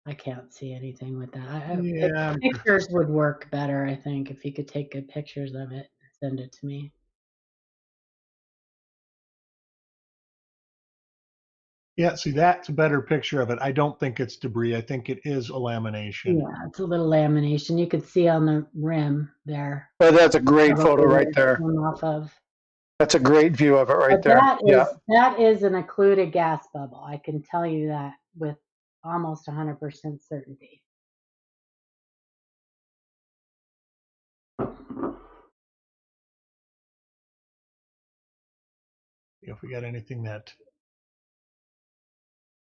I can't see anything with that. Pictures would work better, I think, if you could take good pictures of it and send it to me. Yeah, see, that's a better picture of it. I don't think it's debris. I think it is a lamination. Yeah, it's a little lamination. You could see on the rim there. Oh, that's a great photo right there. That's a great view of it right there. That is an occluded gas bubble. I can tell you that with almost 100% certainty. If we got anything that.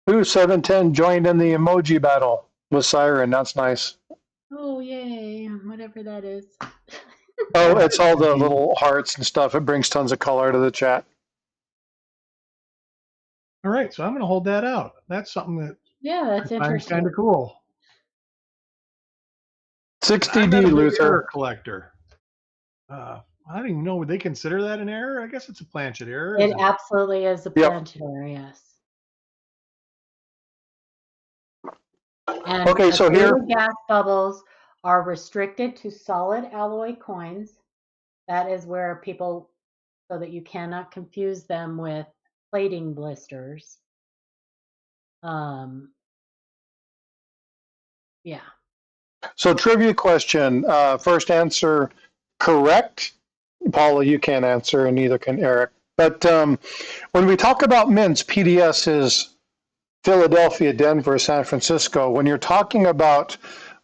710 joined in the emoji battle with Siren. That's nice. Oh, yay. Whatever that is. Oh, it's all the little hearts and stuff. It brings tons of color to the chat. All right, so I'm going to hold that out. That's something that that's interesting. Kind of cool. 60D, Luther. Error collector. I don't even know. Would they consider that an error? I guess it's a planchet error. It absolutely is a planchet error, yes. And okay, so here gas bubbles are restricted to solid alloy coins. That is where people, so that you cannot confuse them with plating blisters. Yeah. So trivia question, first answer correct. Paula, you can't answer, and neither can Eric. But when we talk about mints, PDS is Philadelphia, Denver, San Francisco. When you're talking about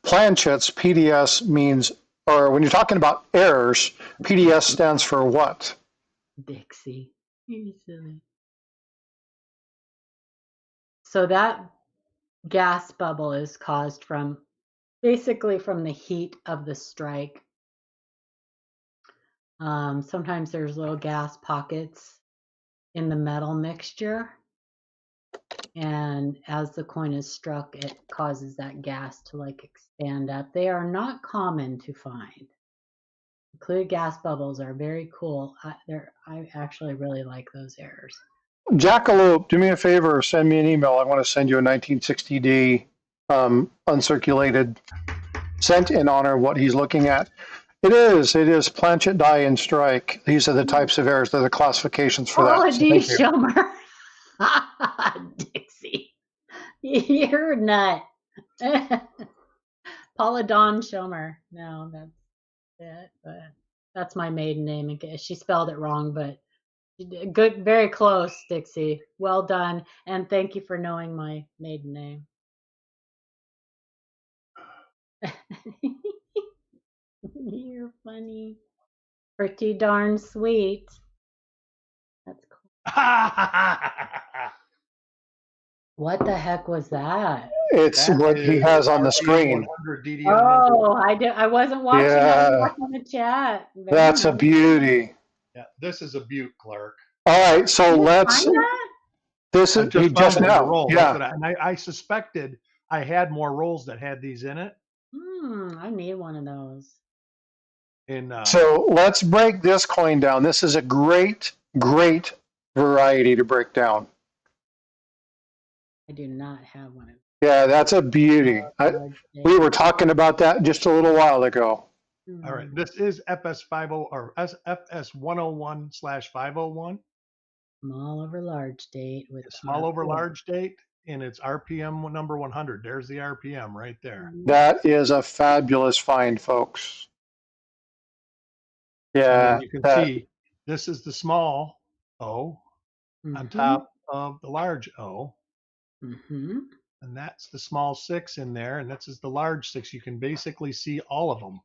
planchets, PDS means, or when you're talking about errors, PDS stands for what? Dixie. You're silly. So that gas bubble is caused basically from the heat of the strike. Sometimes there's little gas pockets in the metal mixture. And as the coin is struck, it causes that gas to like expand up. They are not common to find. Clear gas bubbles are very cool. I actually really like those errors. Jackalope, do me a favor, send me an email. I want to send you a 1960D uncirculated cent in honor of what he's looking at. It is planchet, die, and strike. These are the types of errors. They're the classifications for that. D. Schumer. Dixie. You're a nut. Paula Dawn Schumer. No, that's it. But that's my maiden name. She spelled it wrong, but good, very close, Dixie. Well done, and thank you for knowing my maiden name. You're funny. Pretty darn sweet. That's cool. What the heck was that? It's what he has on the screen. Oh, I wasn't watching. Yeah. I was watching the chat. That's a beauty. Yeah, this is a beaut, Clark. All right, so let's. This is just now. Roll. Yeah. And I suspected I had more rolls that had these in it. I need one of those. So let's break this coin down. This is a great variety to break down. I do not have one of those. Yeah, that's a beauty. We were talking about that just a little while ago. All right, this is FS50 or FS101/501. Small over large date with small over large date, and it's RPM number 100. There's the RPM right there. That is a fabulous find, folks. Yeah, you can see this is the small O on top of the large O. And that's the small 6 in there, and this is the large 6. You can basically see all of them.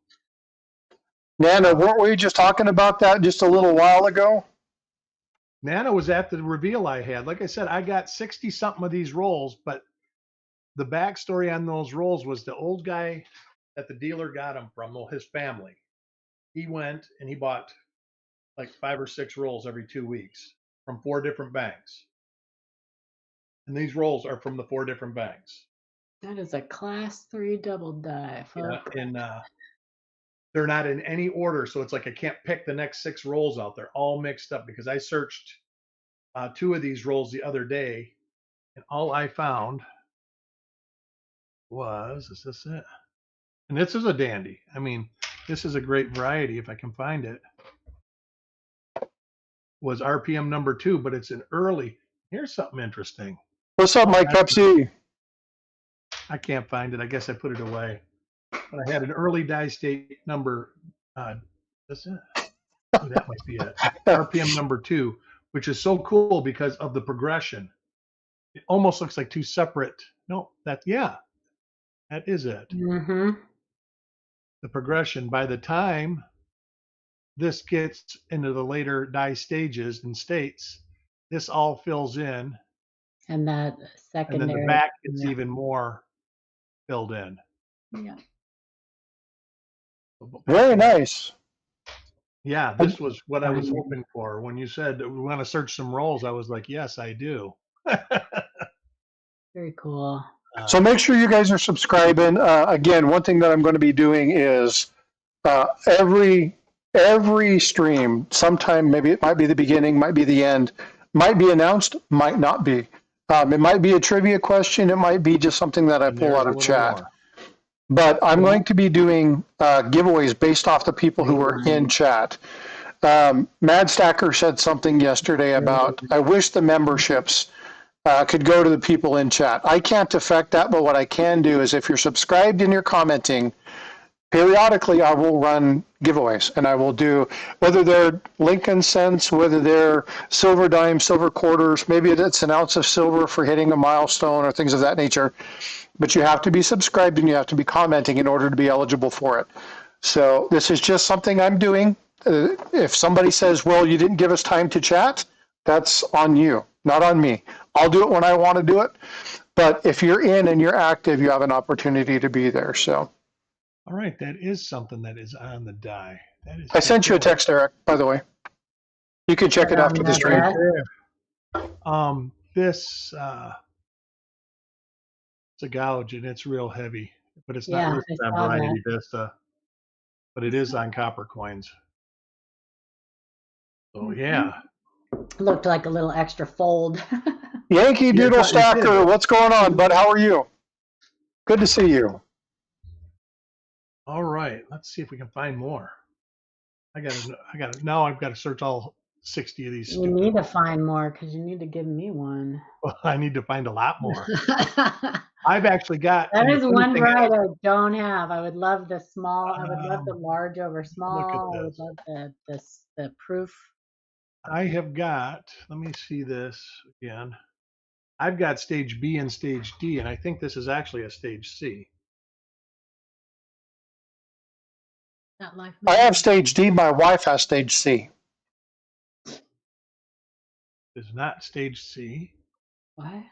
Nana, weren't we just talking about that just a little while ago? Nana was at the reveal I had. Like I said, I got 60-something of these rolls, but the backstory on those rolls was the old guy that the dealer got them from, his family. He went and he bought like 5 or 6 rolls every 2 weeks from 4 different banks. And these rolls are from the 4 different banks. That is a class 3 double die. Yeah, and they're not in any order, so it's like I can't pick the next 6 rolls out. They're all mixed up because I searched 2 of these rolls the other day, and all I found was, is this it? And this is a dandy. I mean, this is a great variety if I can find it. Was RPM number 2, but it's an early. Here's something interesting. What's up, Mike Pepsi? I can't find it. I guess I put it away. But I had an early die state number. That's it. Oh, that might be it. RPM number 2, which is so cool because of the progression. It almost looks like 2 separate. No, that is it. The progression. By the time this gets into the later die stages and states, this all fills in. And that secondary. And then the back gets even more filled in. Yeah. Very nice. Yeah, this was what I was hoping for. When you said we want to search some rolls, I was like, yes, I do. Very cool. So make sure you guys are subscribing. Again, one thing that I'm going to be doing is every stream, sometime, maybe it might be the beginning, might be the end, might be announced, might not be. It might be a trivia question. It might be just something that I pull out of chat. More. But I'm going to be doing giveaways based off the people who were in chat. Mad Stacker said something yesterday about, I wish the memberships could go to the people in chat. I can't affect that, but what I can do is if you're subscribed and you're commenting, periodically I will run giveaways, and I will do, whether they're Lincoln cents, whether they're silver dimes, silver quarters, maybe it's an ounce of silver for hitting a milestone or things of that nature. But you have to be subscribed and you have to be commenting in order to be eligible for it. So this is just something I'm doing. If somebody says, well, you didn't give us time to chat, that's on you, not on me. I'll do it when I want to do it. But if you're in and you're active, you have an opportunity to be there. So. All right, that is something that is on the die. That is. I sent you a text, Eric, by the way. You can check it after the stream. This it's a gouge and it's real heavy, but it's not listed on Variety Vista, but it is on copper coins. So yeah. Looked like a little extra fold. Yankee Doodle Stacker, what's going on, bud? How are you? Good to see you. All right, let's see if we can find more. Now I've got to search all 60 of these. You need to find more because you need to give me one. Well, I need to find a lot more. I've actually got. That is one variety I don't have. I would love the small. I would love the large over small. I would love the proof. I have got. Let me see this again. I've got stage B and stage D, and I think this is actually a stage C. I have stage D. My wife has stage C. It's not stage C. What?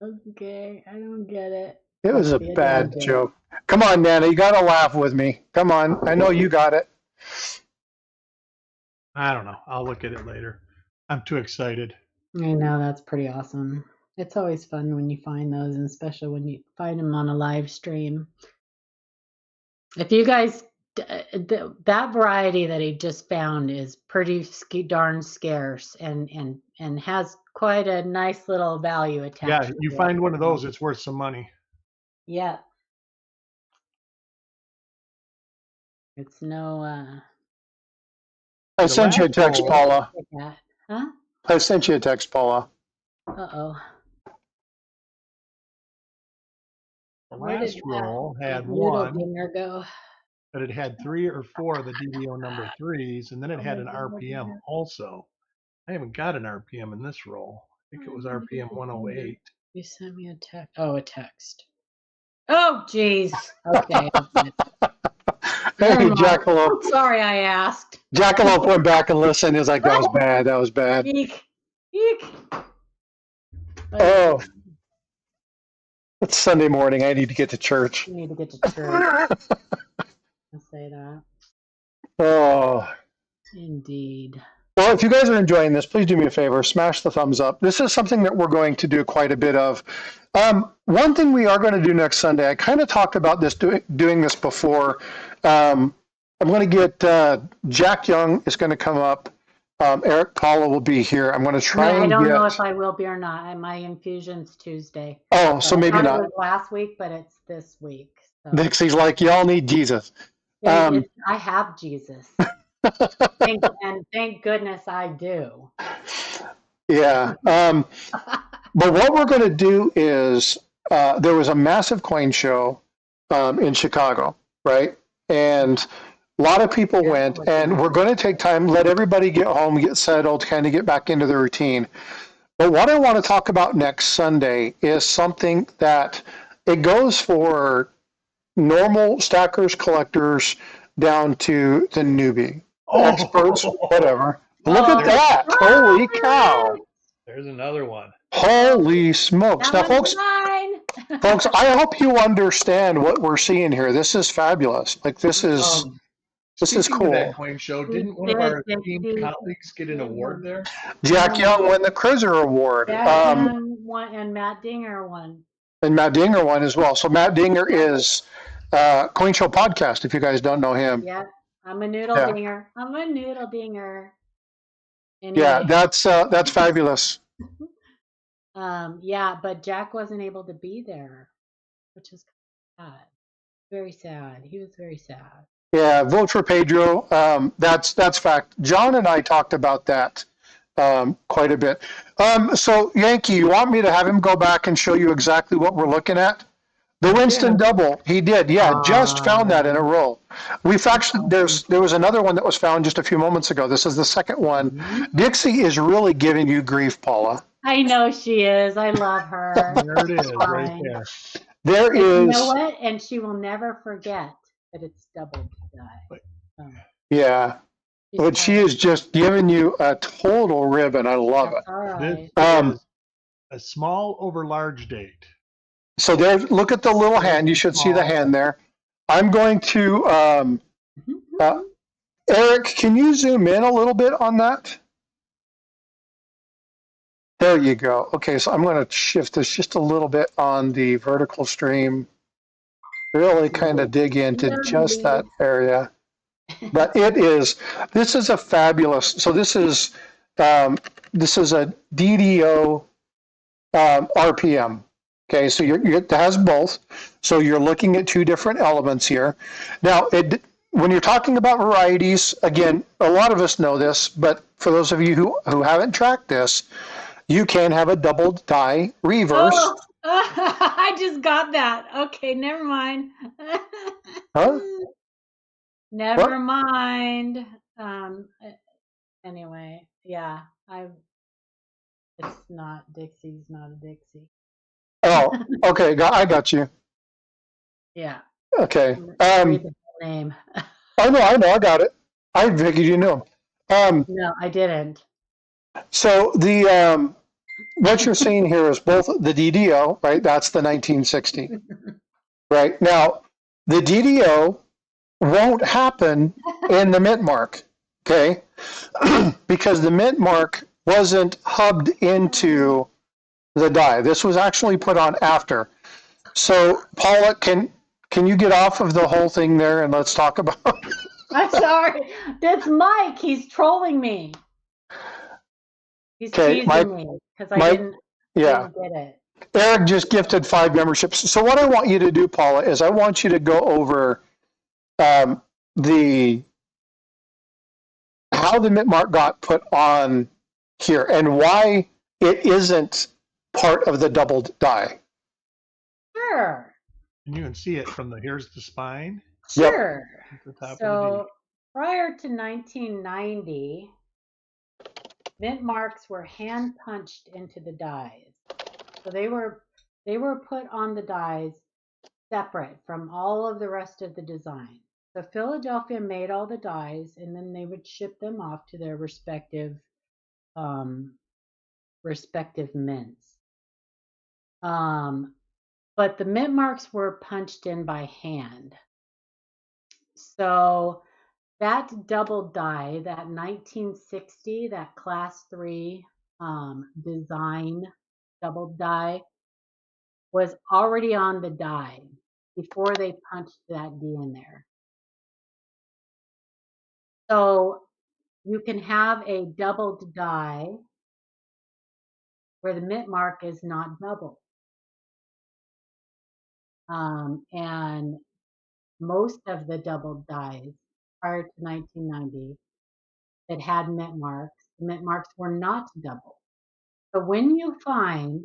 Okay, I don't get it. It was a bad joke. Come on, Nana, you got to laugh with me. Come on, I know you got it. I don't know. I'll look at it later. I'm too excited. I know, that's pretty awesome. It's always fun when you find those, and especially when you find them on a live stream. If you guys, that variety that he just found is pretty darn scarce and has quite a nice little value attached. Yeah, you find one of those, it's worth some money. Yeah. It's no. I sent you a text, Paula. Huh? I sent you a text, Paula. Uh-oh. The last roll had one, go? but it had 3 or 4 of the DBO number 3s, and then it had an RPM also. I haven't got an RPM in this roll. I think it was RPM 108. You sent me a text. Oh, a text. Oh, geez. Okay. Hey, Jackalope. Sorry, I asked. Jackalope went back and listened. He was like, that was bad. That was bad. Eek. Eek. Oh. It's Sunday morning. I need to get to church. You need to get to church. I'll say that. Oh. Indeed. Well, if you guys are enjoying this, please do me a favor. Smash the thumbs up. This is something that we're going to do quite a bit of. One thing we are going to do next Sunday, I kind of talked about this doing this before. I'm going to get Jack Young is going to come up. Eric Paula will be here. I'm going to try and I don't get... know if I will be or not. My infusion's Tuesday. Oh, so maybe not. It was last week, but it's this week. So. Dixie's like, y'all need Jesus. I have Jesus. Thank goodness I do. Yeah. But what we're going to do is there was a massive coin show in Chicago, right? And a lot of people went, and we're going to take time, let everybody get home, get settled, kind of get back into the routine. But what I want to talk about next Sunday is something that it goes for normal stackers, collectors, down to the newbie, experts, whatever. Look at that. Holy cow. There's another one. Holy smokes. Now, folks, I hope you understand what we're seeing here. This is fabulous. Like, this is cool. That coin show, didn't one of our esteemed colleagues get an award there? Jack Young won the Cruiser Award. And Matt Dinger won. And Matt Dinger won as well. So Matt Dinger is Coin Show Podcast, if you guys don't know him. Yeah, I'm a noodle dinger. I'm a noodle dinger. Anyway. Yeah, that's fabulous. Yeah, but Jack wasn't able to be there, which is sad. Very sad. He was very sad. Yeah, vote for Pedro. That's fact. John and I talked about that quite a bit. So Yankee, you want me to have him go back and show you exactly what we're looking at? The Winston double, he did. Yeah, just found that in a roll. We've actually there was another one that was found just a few moments ago. This is the second one. Dixie is really giving you grief, Paula. I know she is. I love her. There it is, right there. There is. You know what? And she will never forget that it's double die. Yeah. But she is just giving you a total ribbon. I love it. All right. This is a small over large date. So there, look at the little hand. You should see the hand there. I'm going to, Eric, can you zoom in a little bit on that? There you go. Okay, so I'm going to shift this just a little bit on the vertical stream. Really kind of dig into just that area. But this is a fabulous, so this is a DDO RPM. Okay, so it has both. So you're looking at two different elements here. Now, when you're talking about varieties, again, a lot of us know this, but for those of you who haven't tracked this, you can have a doubled die reverse. Oh, I just got that. Okay, never mind. Huh? Never mind. Anyway, yeah, it's not Dixie's not a Dixie. Oh, okay, I got you. Yeah. Okay. Read the whole name. I know, I got it. I figured you knew. No, I didn't. So what you're seeing here is both the DDO, right? That's the 1960, right? Now, the DDO won't happen in the mint mark, okay? Because the mint mark wasn't hubbed into the die. This was actually put on after. So, Paula, can you get off of the whole thing there and let's talk about it? I'm sorry. That's Mike. He's trolling me. He's teasing me because I didn't get it. Eric just gifted 5 memberships. So what I want you to do, Paula, is I want you to go over how the mint mark got put on here and why it isn't part of the doubled die. Sure. And you can see it from here's the spine. Sure. At the top So of the D. prior to 1990, mint marks were hand punched into the dies. So they were put on the dies separate from all of the rest of the design. So Philadelphia made all the dies, and then they would ship them off to their respective mints. But the mint marks were punched in by hand. So that double die, that 1960, that class 3 design double die, was already on the die before they punched that D in there. So you can have a doubled die where the mint mark is not doubled. And most of the doubled dies prior to 1990 that had mint marks, the mint marks were not doubled. So when you find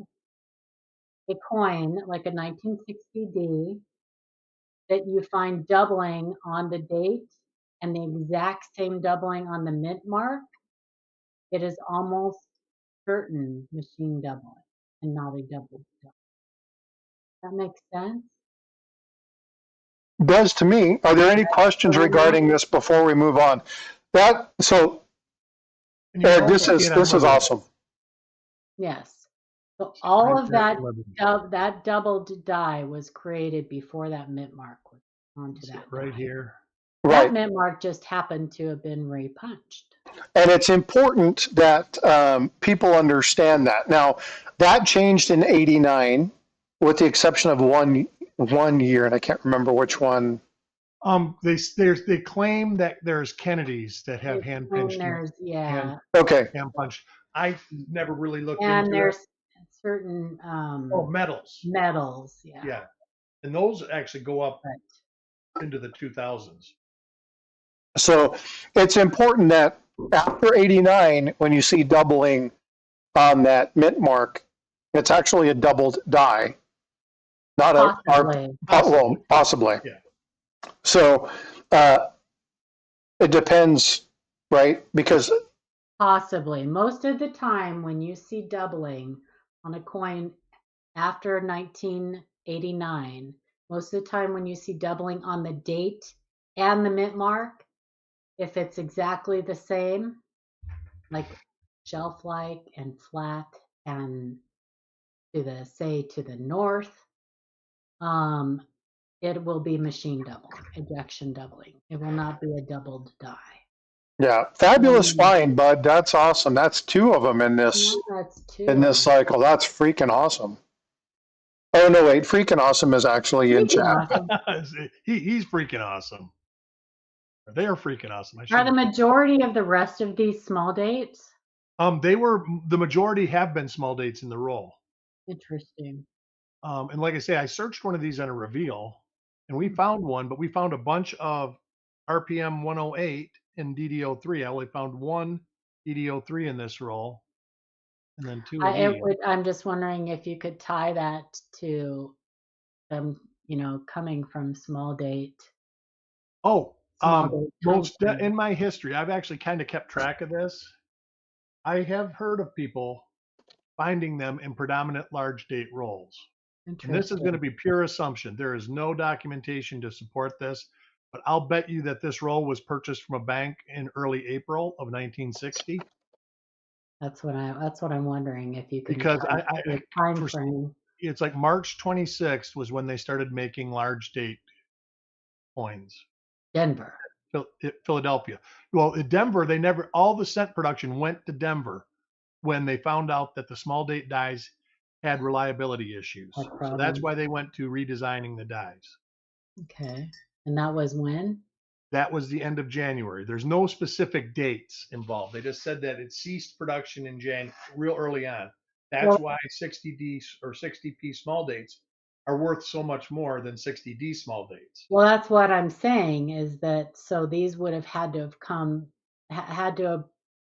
a coin like a 1960D that you find doubling on the date and the exact same doubling on the mint mark, it is almost certain machine doubling and not a double die. That makes sense? Does to me. Are there any questions regarding this before we move on? Eric, this is awesome. Yes. So all of that doubled die was created before that mint mark was onto that right die. Here. That mint mark just happened to have been repunched. And it's important that people understand that. Now, that changed in '89, with the exception of one year, and I can't remember which one. They claim that there's Kennedys that have hand pinched. Yeah. Hand punched. I never really looked into it. And there's certain metals. Metals, yeah. Yeah. And those actually go up into the 2000s. So it's important that after '89, when you see doubling on that mint mark, it's actually a doubled die. Not a, our, Possibly. well, possibly. Yeah. So it depends, right? Because Possibly. Most of the time when you see doubling on a coin after 1989, most of the time when you see doubling on the date and the mint mark, if it's exactly the same, like shelf-like and flat and to the north, it will be machine doubling, ejection doubling. It will not be a doubled die. yeah, fabulous find, bud. That's awesome. That's two of them in Yeah, this that's cycle. That's freaking awesome. Oh no, wait, freaking awesome is actually in freaking chat. awesome. He's freaking awesome. They're freaking awesome. Are the majority of the rest of these small dates? The majority have been small dates in the roll. Interesting. And like I say, I searched one of these on a reveal, and we found one, but we found a bunch of RPM 108 and DD03. I only found one DD03 in this roll, and then two of these. I'm just wondering if you could tie that to them, coming from small date. Oh, Small date in my history, I've actually kind of kept track of this. I have heard of people finding them in predominant large date rolls. And this is going to be pure assumption. There is no documentation to support this, but I'll bet you that this roll was purchased from a bank in early April of 1960. That's what I'm wondering, if you could, Because time frame. It's like March 26th was when they started making large date coins. Denver. Philadelphia. Well, in Denver, all the cent production went to Denver when they found out that the small date dies had reliability issues. So that's why they went to redesigning the dies. Okay. And that was when? That was the end of January. There's no specific dates involved. They just said that it ceased production in real early on. That's why 60D or 60P small dates are worth so much more than 60D small dates. Well, that's what I'm saying, is that so these would have had to have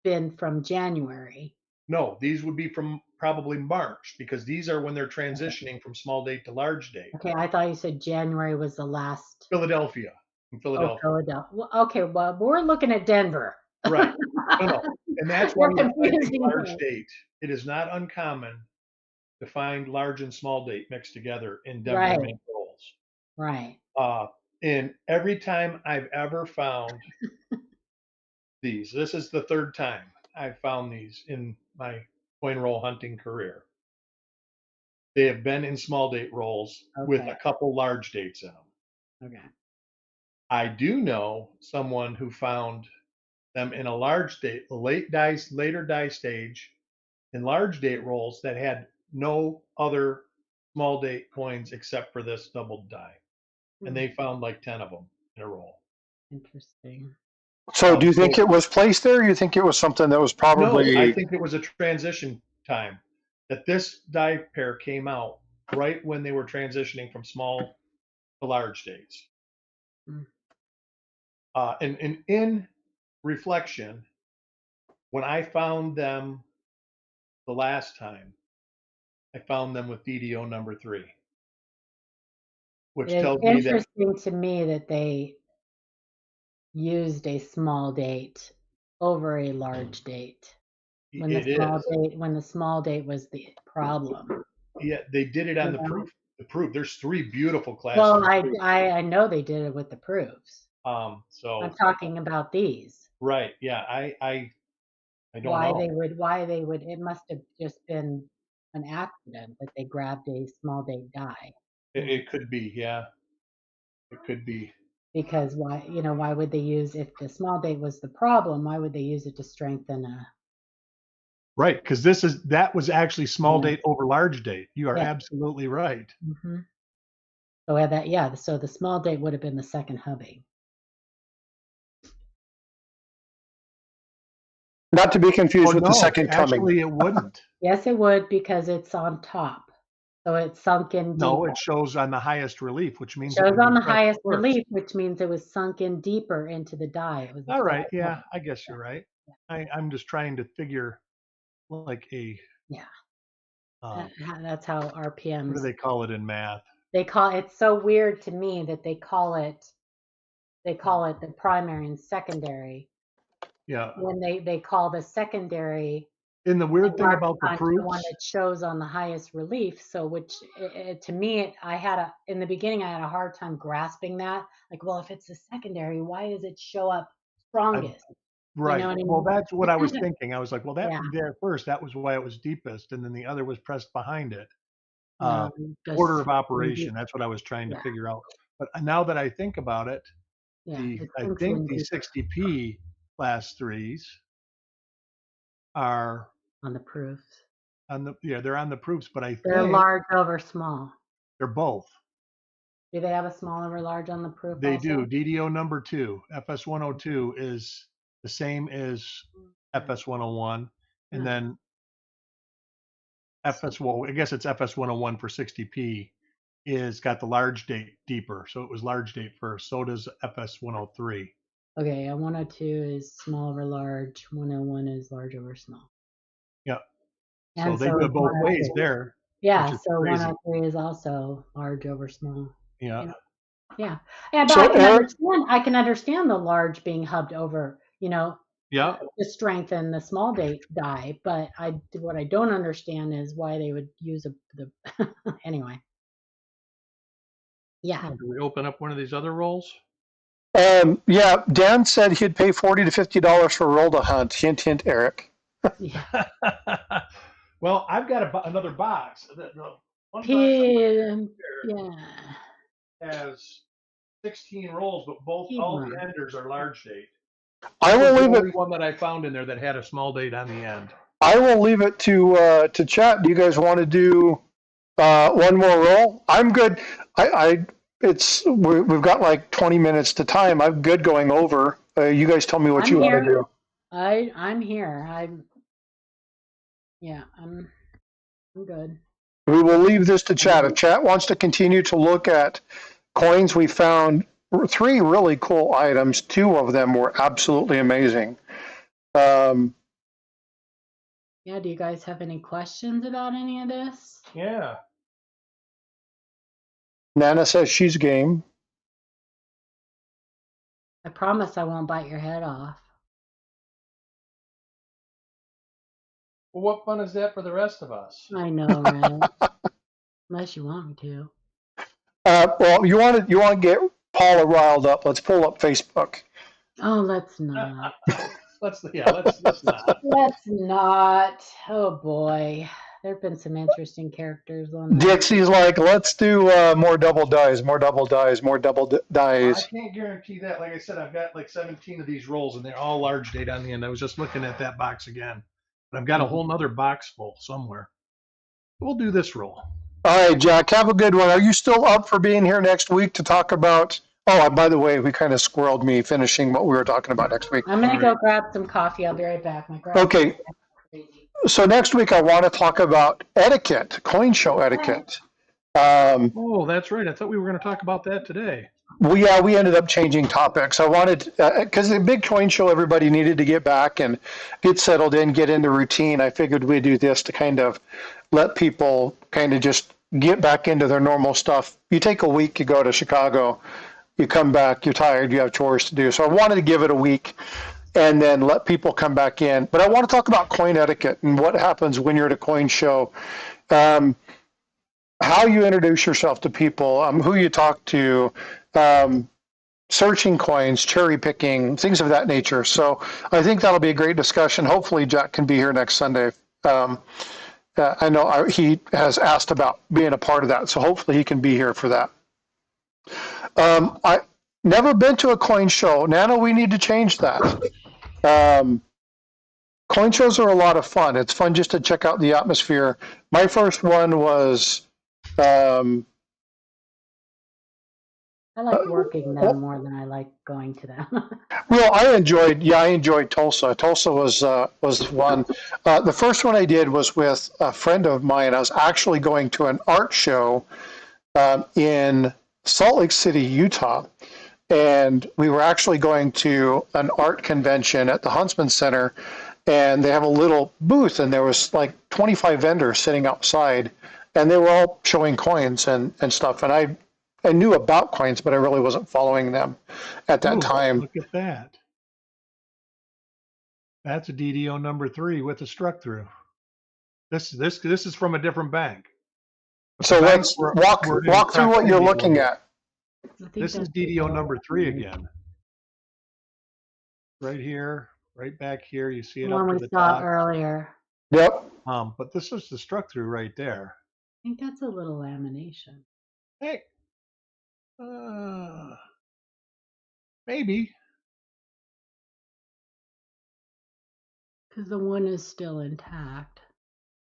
been from January. No, these would be from probably March, because these are when they're transitioning from small date to large date. Okay, I thought you said January was the last. Philadelphia. Oh, Philadelphia. Well, okay, well, we're looking at Denver. Right. No. And that's why large date. It is not uncommon to find large and small date mixed together in Denver mint rolls. Right. And every time I've ever found these, this is the third time I've found these in my coin roll hunting career. They have been in small date rolls with a couple large dates in them. Okay. I do know someone who found them in a large date, later die stage, in large date rolls that had no other small date coins except for this doubled die. And they found like 10 of them in a roll. Interesting. So do you think it was placed there? Or you think it was something that was probably... No, I think it was a transition time, that this die pair came out right when they were transitioning from small to large dates. And in reflection, when I found them the last time, I found them with DDO number 3, which tells me that... It's interesting to me that they used a small date over a large date when the small date was the problem. Yeah, they did it on the proof. The proof. There's 3 beautiful classes. Well, I know they did it with the proofs. So I'm talking about these. Right. Yeah. I don't know why they would. It must have just been an accident that they grabbed a small date die. It could be. Yeah. It could be. Because why would they use, if the small date was the problem, why would they use it to strengthen a... Right, because that was actually small date over large date. You are absolutely right. Mm-hmm. So the small date would have been the second hubby. Not to be confused with the second coming. Actually, it wouldn't. Yes, it would, because it's on top. So it's sunk in deeper. No, it shows on the highest relief, which means... It shows on the highest relief, which means it was sunk in deeper into the die. All right, yeah, I guess you're right. I'm just trying to figure like a... Yeah. That's how RPMs... What do they call it in math? They call it's so weird to me that they call it the primary and secondary Yeah. when they call the secondary And the a weird thing large about the hunt, the one proofs, that shows on the highest relief. So, which to me, in the beginning, I had a hard time grasping that. Like, well, if it's a secondary, why does it show up I, strongest? You know right. what I Well, mean? that's what I was thinking. I was like, well, that Yeah. there first, that was why it was deepest, and then the other was pressed behind it. No, Order just of operation. That's what I was trying to yeah, figure out. But now that I think about it, yeah. It I sinks think in the deeper 60p class threes are on the proofs. on the they're on the proofs, but I They're think large over small. they're both. Do they have a small over large on the proof They also? do. DDO number 2, FS 102 is the same as FS 101, and Hmm. then I guess it's FS 101 for 60p is got the large date deeper. So it was large date first. So does FS 103. Okay, 102 is small over large. 101 is large over small. Yeah. So And they so do is it both ways 103. there, which Yeah, is so crazy. 103 is also large over small. Yeah. Yeah. Yeah. Yeah, but So Eric, I can understand the large being hubbed over, Yeah. to strengthen the small date die, but what I don't understand is why they would use the anyway. Yeah. Do we open up one of these other rolls? yeah, Dan said he'd pay $40 to $50 for a roll to hunt. Hint, hint, Eric. Yeah. Well, I've got another box. The one box Yeah. has 16 rolls, but all the enders are large date. I will This was the leave it. only one that I found in there that had a small date on the end. I will leave it to chat. Do you guys want to do one more roll? I'm good. We've got like 20 minutes to time. I'm good going over. You guys tell me what you want to do. I'm here. I'm good. We will leave this to chat. If chat wants to continue to look at coins, we found 3 really cool items. 2 of them were absolutely amazing. Yeah, do you guys have any questions about any of this? Yeah. Nana says she's game. I promise I won't bite your head off. Well, what fun is that for the rest of us? I know, right? Unless you want me to. Well, you want to get Paula riled up. Let's pull up Facebook. Oh, let's not. Let's not. Let's not. Oh boy, there've been some interesting characters on there. Dixie's like, let's do more double dies, more double dies, more double dies. I can't guarantee that. Like I said, I've got like 17 of these rolls, and they're all large date on the end. I was just looking at that box again, but I've got a whole nother box full somewhere. We'll do this roll. All right, Jack, have a good one. Are you still up for being here next week to talk about? Oh, by the way, we kind of squirreled me finishing what we were talking about next week. I'm gonna go grab some coffee. I'll be right back. Okay. So next week I want to talk about etiquette, coin show etiquette. Oh, that's right. I thought we were going to talk about that today. We ended up changing topics. I wanted, because the big coin show, everybody needed to get back and get settled in, get into routine. I figured we'd do this to kind of let people kind of just get back into their normal stuff. You take a week, you go to Chicago, you come back, you're tired, you have chores to do. So I wanted to give it a week and then let people come back in. But I want to talk about coin etiquette and what happens when you're at a coin show. How you introduce yourself to people, who you talk to, searching coins, cherry picking, things of that nature. So I think that'll be a great discussion. Hopefully Jack can be here next Sunday. I know he has asked about being a part of that, so hopefully he can be here for that. I never been to a coin show. Nana, we need to change that. Coin shows are a lot of fun. It's fun just to check out the atmosphere. My first one was I like working them more than I like going to them. well, I enjoyed Tulsa. Tulsa was one. The first one I did was with a friend of mine. I was actually going to an art show in Salt Lake City, Utah, and we were actually going to an art convention at the Huntsman Center, and they have a little booth, and there was like 25 vendors sitting outside. and they were all showing coins and stuff. And I knew about coins, but I really wasn't following them at that Ooh, time. look at that. That's a DDO number 3 with a struck through. This is from a different bank. But So the banks let's were in walk through what you're proximity a little looking bit. at. This is DDO number 3 again. Right here, right back here. You see it The up one to we the saw top. earlier. Yep. But this is the struck through right there. I think that's a little lamination. Hey, maybe. Because the one is still intact.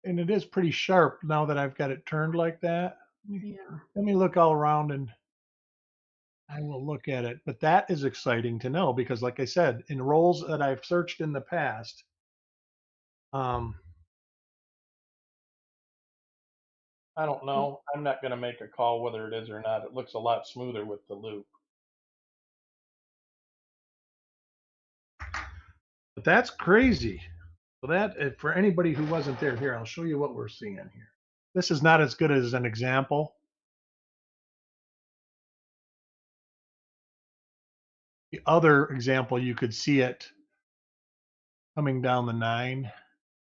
And it is pretty sharp now that I've got it turned like that. Yeah. Let me look all around and I will look at it. But that is exciting to know because, like I said, in roles that I've searched in the past, I don't know. I'm not going to make a call whether it is or not. It looks a lot smoother with the loop. But that's crazy. So that, for anybody who wasn't there, here, I'll show you what we're seeing here. This is not as good as an example. The other example, you could see it coming down the 9.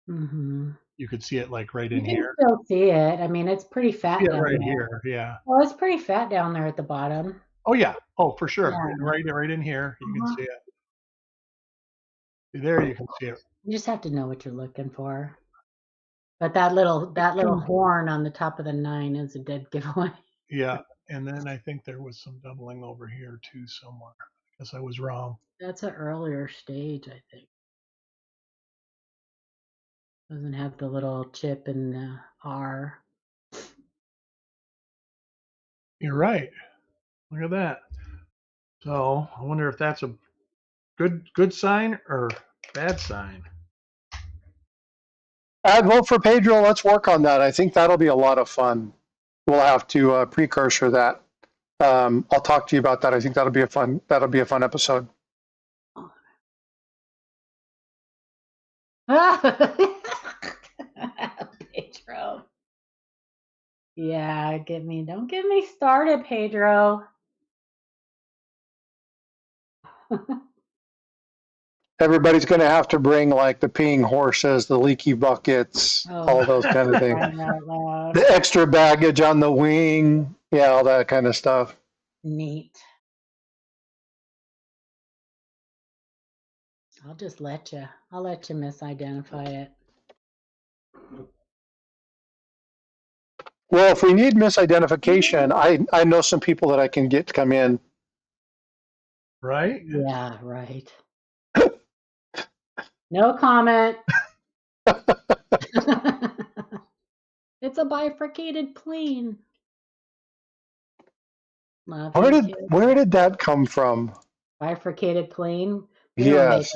Mm-hmm. You could see it like right You in can here. still see it. I mean, it's pretty fat See it down right there. here, yeah. Oh, it's pretty fat down there at the bottom. Oh yeah, oh for sure. Yeah. Right in here, you can Uh-huh. see it. There you can see it. You just have to know what you're looking for. But that little horn on the top of the 9 is a dead giveaway. Yeah, and then I think there was some doubling over here too somewhere. I guess I was wrong. That's an earlier stage, I think. Doesn't have the little chip in the R. You're right. Look at that. So I wonder if that's a good sign or bad sign. I'd vote for Pedro. Let's work on that. I think that'll be a lot of fun. We'll have to precursor that. I'll talk to you about that. I think that'll be a fun episode. Pedro. Yeah, don't get me started, Pedro. Everybody's going to have to bring like the peeing horses, the leaky buckets, all those kind of things. The extra baggage on the wing, yeah, all that kind of stuff. Neat. I'll just let you. I'll let you misidentify it. Well, if we need misidentification, I know some people that I can get to come in. Right? Yeah, right. No comment. It's a bifurcated plane. Where did that come from? Bifurcated plane? Yes.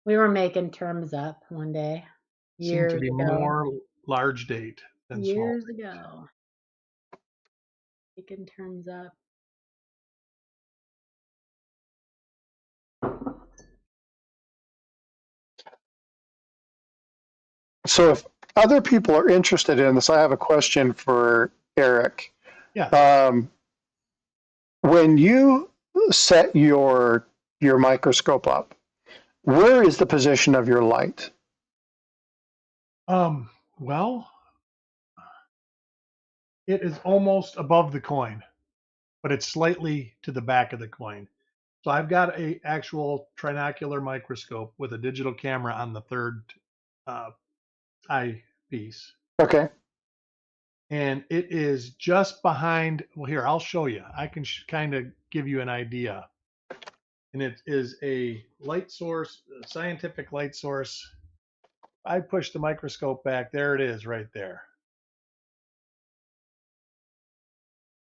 We were making terms up one day. Seem to be more large date than small. Years ago. Making terms up. So if other people are interested in this, I have a question for Eric. Yeah. When you set your microscope up, where is the position of your light? Well, it is almost above the coin, but it's slightly to the back of the coin. So I've got a actual trinocular microscope with a digital camera on the third eyepiece. Okay. And it is just behind, well, here, I'll show you. I can kind of give you an idea. And it is a light source, a scientific light source. I push the microscope back. There it is right there.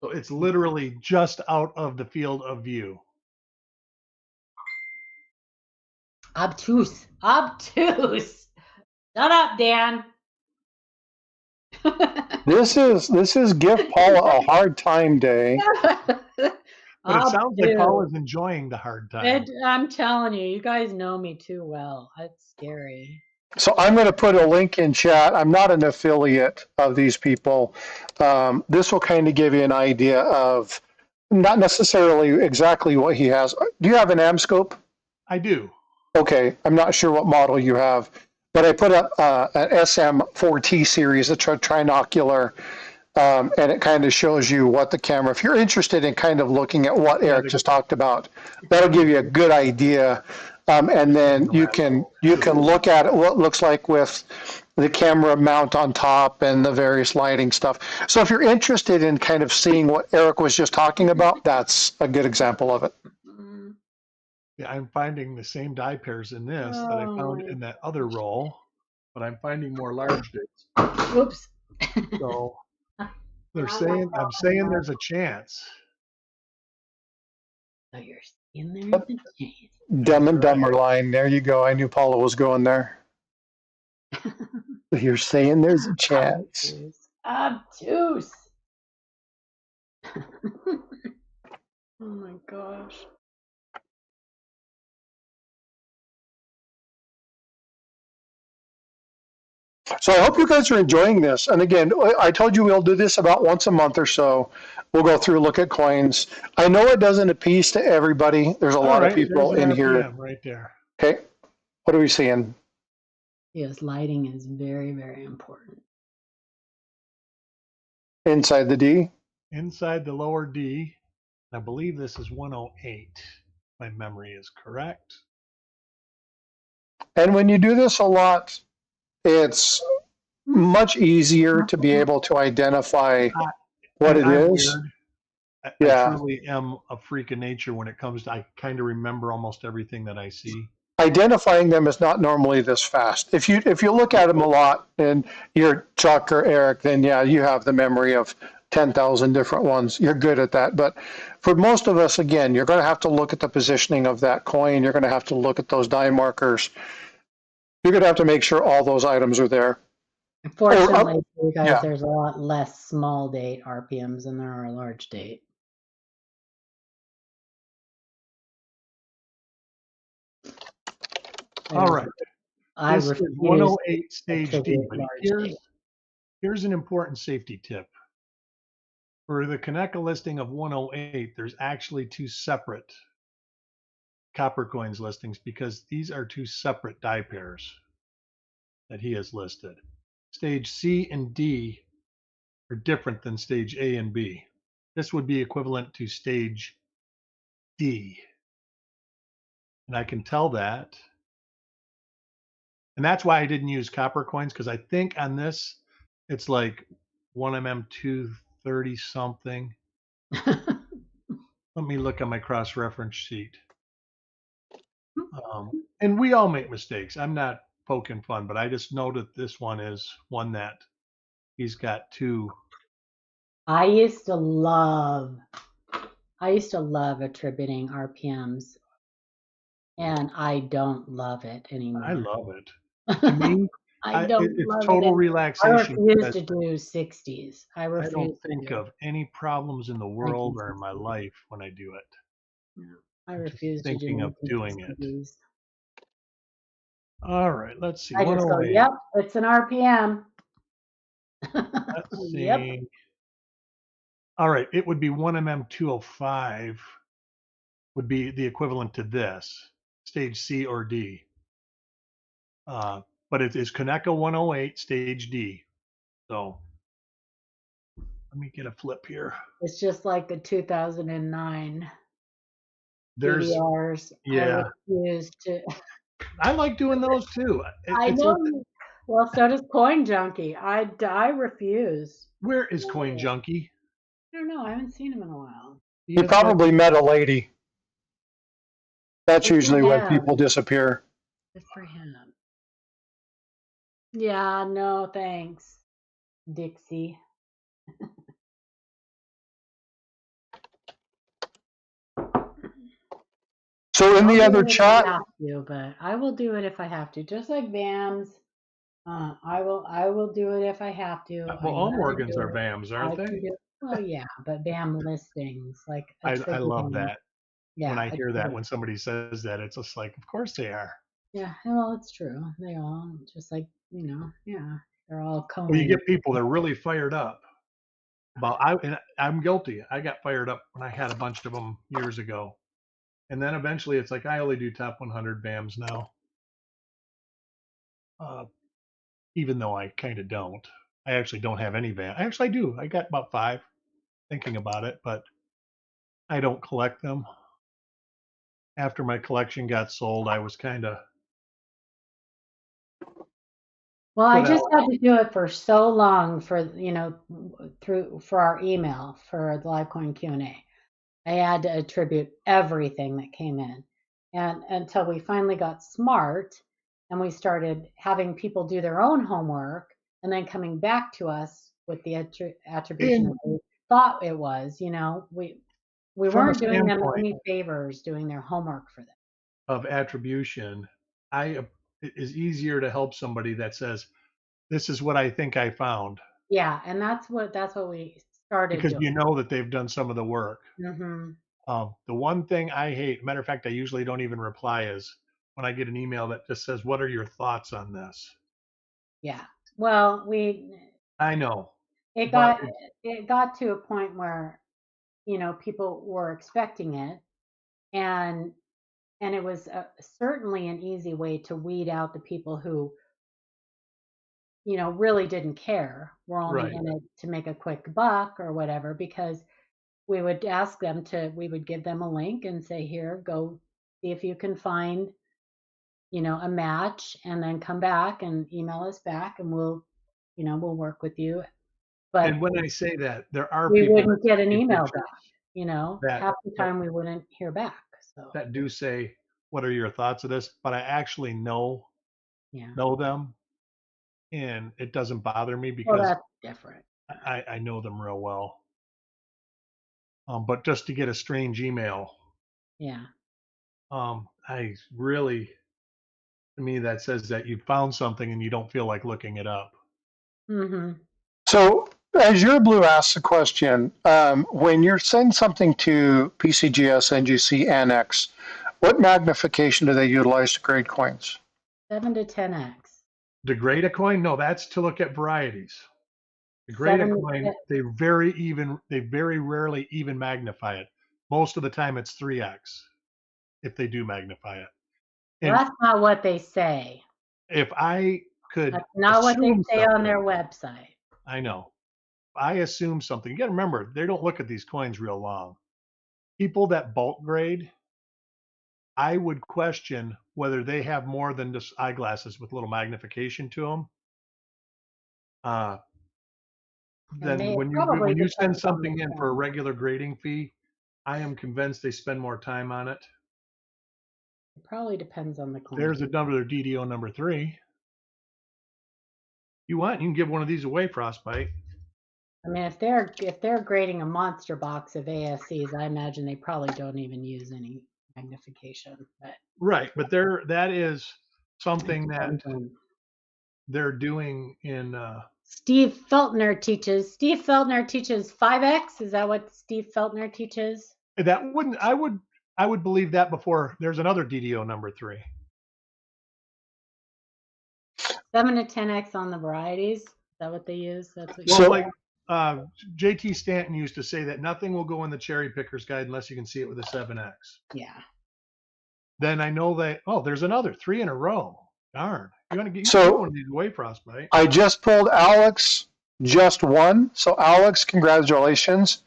So it's literally just out of the field of view. Obtuse. Shut up, Dan. This is give Paula a hard time day. But it sounds like Paula's enjoying the hard time. I'm telling you, you guys know me too well. It's scary. So I'm going to put a link in chat. I'm not an affiliate of these people. This will kind of give you an idea of not necessarily exactly what he has. Do you have an Amscope? I do. Okay, I'm not sure what model you have, but I put up an SM4T series, a trinocular, and it kind of shows you what the camera, if you're interested in kind of looking at what Eric just talked about, that'll give you a good idea. And then you can look at what it looks like with the camera mount on top and the various lighting stuff. So if you're interested in kind of seeing what Eric was just talking about, that's a good example of it. Yeah, I'm finding the same die pairs in this that I found in that other roll, but I'm finding more large dates. Oops. So I'm saying there's a chance. So you're in there as a chance. Dumb and Dumber line. There you go. I knew Paula was going there. You're saying there's a chance. Obtuse. Oh my gosh. So I hope you guys are enjoying this. And again, I told you we'll do this about once a month or so. We'll go through, look at coins. I know it doesn't appease to everybody. There's a lot of people in here. Right there. Okay. What are we seeing? Yes, lighting is very, very important. Inside the D? Inside the lower D. I believe this is 108. My memory is correct. And when you do this a lot, it's much easier to be able to identify what it is. I truly am a freak of nature when it comes to, I kind of remember almost everything that I see. Identifying them is not normally this fast. If you look at them a lot and you're Chuck or Eric, then yeah, you have the memory of 10,000 different ones. You're good at that. But for most of us, again, you're going to have to look at the positioning of that coin. You're going to have to look at those die markers. You're going to have to make sure all those items are there. Unfortunately, for you guys, there's a lot less small date RPMs than there are large date. All right. This is 108 stage D. But here's an important safety tip. For the Kaneka listing of 108, there's actually two separate copper coins listings because these are two separate die pairs that he has listed. Stage C and D are different than stage A and B. This would be equivalent to stage D. And I can tell that. And that's why I didn't use copper coins, because I think on this, it's like 1mm 230 something. Let me look at my cross-reference sheet. And we all make mistakes. I'm not poking fun, but I just know that this one is one that he's got two. I used to love attributing RPMs, and I don't love it anymore. I love it. To me, it's total relaxation. I refuse to do 60s. I don't think of any problems in the world or in my life when I do it. No, I refuse to thinking of doing it. All right, let's see. I just go, yep, it's an RPM. Let's see. Yep. All right, it would be 1mm 205 would be the equivalent to this, stage C or D. But it is Kaneka 108, stage D. So let me get a flip here. It's just like the 2009 there's PDRs. Yeah. I refuse to. I like doing those too. I know. Well, so does Coin Junkie. I refuse. Where is Coin Junkie? I don't know. I haven't seen him in a while. He probably met a lady. That's usually when people disappear. Good for him. Yeah, no, thanks, Dixie. So in the other chat, but I will do it if I have to. Just like VAMs, I will do it if I have to. Well, all Morgans are VAMs, aren't they? Oh yeah, but VAM listings, like I love that. Yeah, when I hear that, when somebody says that, it's just like, of course they are. Yeah, well, it's true. They all just like, yeah, they're all Well, you combing. get people that are really fired up about, and I'm guilty. I got fired up when I had a bunch of them years ago. And then eventually it's like, I only do top 100 BAMs now. Even though I kind of don't. I actually don't have any BAM. Actually, I do. I got about 5 thinking about it, but I don't collect them. After my collection got sold, I was kind of Well, I put just out. had to do it for so long for, for our email for the Livecoin Q&A. I had to attribute everything that came in. And until we finally got smart and we started having people do their own homework and then coming back to us with the attribution And that they thought it was, we from a weren't doing them standpoint any favors doing their homework for them. of attribution, it is easier to help somebody that says, "This is what I think I found," Yeah, and that's what we started because doing. you know that they've done some of the work. Hmm. The one thing I hate, matter of fact, I usually don't even reply, is when I get an email that just says, "What are your thoughts on this?" Yeah. Well, I know, it but got it got to a point where, people were expecting it, and it was certainly an easy way to weed out the people who, really didn't care. We're only right. in it to make a quick buck or whatever, because we would give them a link and say, here, go see if you can find, a match, and then come back and email us back, and we'll work with you. But And when I say that, there are we people that wouldn't get send an me email pictures back, that half the that time we wouldn't hear back. So, that do say, "What are your thoughts of this?" But I actually yeah. know them, and it doesn't bother me Well, because that's different. I know them real well. But just to get a strange email, Yeah. I really, to me, that says that you found something and you don't feel like looking it up. Mhm. So Azure Blue asks a question. When you're sending something to PCGS, NGC, Annex, what magnification do they utilize to grade coins? 7 to 10x. Degrade a coin? No, that's to look at varieties. Degrade a 7 to coin, 10. they very rarely even magnify it. Most of the time it's 3x if they do magnify it. Well, And that's not what they say. if I could That's not what they assume say on something, their website. I know. If I assume something, you got to remember, they don't look at these coins real long. People that bulk grade, I would question whether they have more than just eyeglasses with little magnification to them. Then It when probably you send depends on the something in for a coin. regular grading fee, I am convinced they spend more time on it. It probably depends on the coin. There's another DDO number 3. You want, you can give one of these away, Frostbite. I mean, if they're grading a monster box of ASCs, I imagine they probably don't even use any magnification. But Right, but that is something that depends on. they're doing in Steve Feltner teaches 5x. Is that what Steve Feltner teaches? that wouldn't I would believe that before there's another DDO number 3. 7 to 10x on the varieties. Is that what they use? That's what you. Well, So, like JT Stanton used to say that nothing will go in the cherry picker's guide unless you can see it with a 7x. Yeah. Then I know that, oh, there's another 3 in a row. Darn. You can give one so of these away, Frostbite. I just pulled Alex just one. So Alex, congratulations.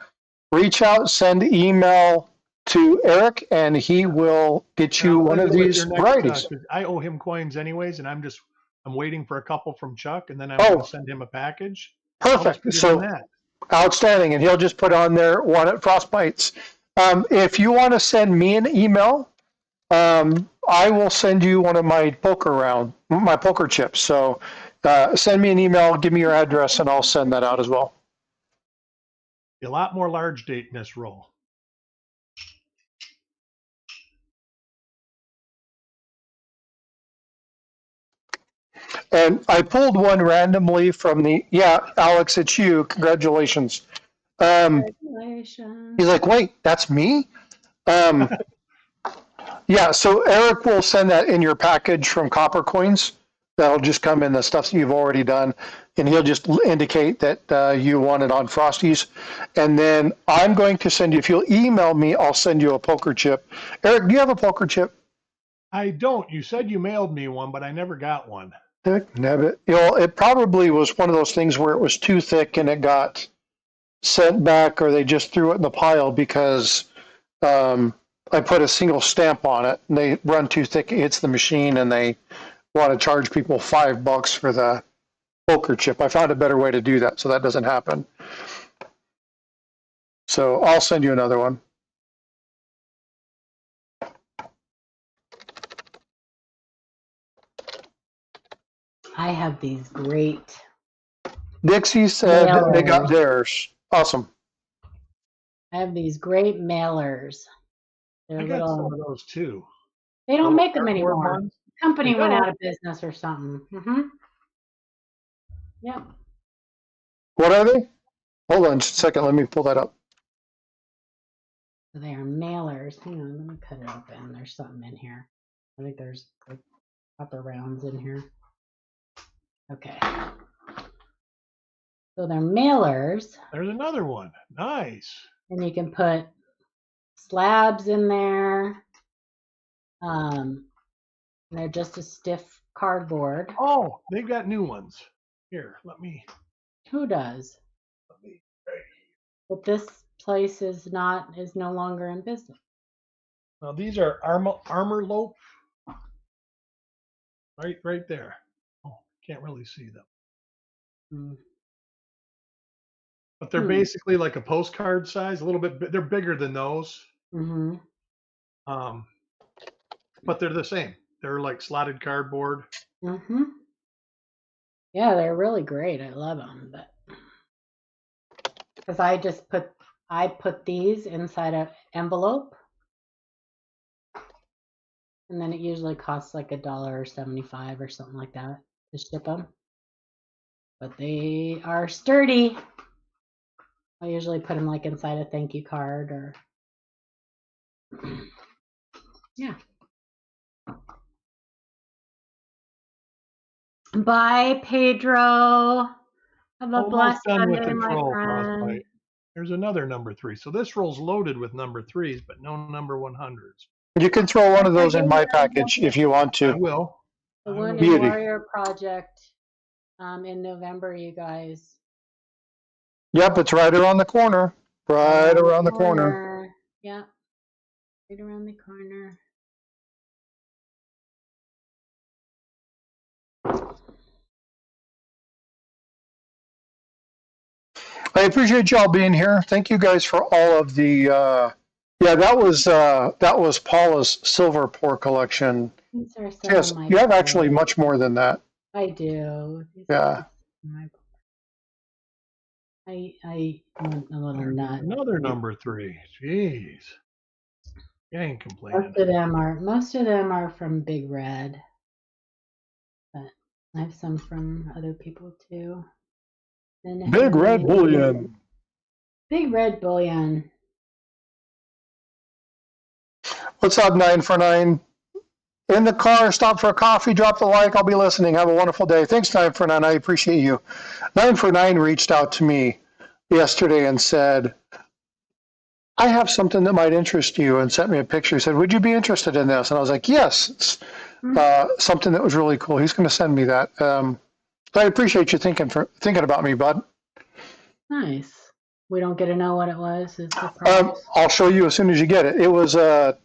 Reach out, send email to Eric, and he will get And you I'll one tell of you what, your these next, varieties. because I owe him coins anyways, and I'm waiting for a couple from Chuck, and then I'm going to Oh, send him a package. I'll just perfect. put it in So that. outstanding. And he'll just put on there one at Frostbites. If you want to send me an email, I will send you one of my poker chips. So send me an email, give me your address, and I'll send that out as well. A lot more large date in this roll. And I pulled one randomly from Alex, it's you. Congratulations. He's Congratulations. like, wait, that's me? Um, Yeah, so Eric will send that in your package from Copper Coins. That'll just come in the stuff that you've already done, and he'll just indicate that you want it on Frosties. And then I'm going to send you, if you'll email me, I'll send you a poker chip. Eric, do you have a poker chip? I don't. You said you mailed me one, but I never got one. Nabbit. You know, it probably was one of those things where it was too thick and it got sent back, or they just threw it in the pile because I put a single stamp on it and they run too thick, it hits the machine, and they want to charge people $5 for the poker chip. I found a better way to do that so that doesn't happen. So I'll send you another one. I have these great. Dixie said they got theirs. Awesome. I have these great mailers. They're I got little. some of those too. They don't Little make them cardboard anymore. ones? Company They went don't. out of business or something. Yep. What are they? Hold on just a second. Let me pull that up. So they are mailers. Hang on, let me cut it open. There's something in here. I think there's like copper rounds in here. Okay. So they're mailers. There's another one. Nice. And you can put slabs in there. They're just a stiff cardboard. Oh, they've got new ones. Here, let me. Who does? But this place is no longer in business. Now these are armor loaf. Right there. Oh, can't really see them. But they're basically like a postcard size, a little bit. They're bigger than those. But they're the same. They're like slotted cardboard. Yeah, they're really great. I love them, but because I put these inside an envelope, and then it usually costs like $1.75 or something like that to ship them. But they are sturdy. I usually put them like inside a thank you card or yeah. Bye, Pedro. Have a blessed Sunday, my friend. There's another number 3. So this roll's loaded with number 3s, but no number 100s. You can throw one of those in my package if you want to. I will. The one in Warrior Project in November, you guys. Yep, it's right around the corner. Right around the corner. Yeah, right around the corner. I appreciate y'all being here. Thank you guys for all of the. Yeah, that was Paula's silver pour collection. Yes, you have actually much more than that. I do. Yeah. I want a little nut. Another number 3. Jeez. You ain't complaining. Most of them are from Big Red. But I have some from other people too. Big Red Bullion. Big Red Bullion. What's up, 9 for 9? In the car, stop for a coffee, drop the like. I'll be listening. Have a wonderful day. Thanks, 9 for 9. I appreciate you. 9 for 9 reached out to me yesterday and said, I have something that might interest you, and sent me a picture. He said, would you be interested in this? And I was like, yes. It's something that was really cool. He's going to send me that. I appreciate you thinking about me, bud. Nice. We don't get to know what it was. Is the price? I'll show you as soon as you get it. It was a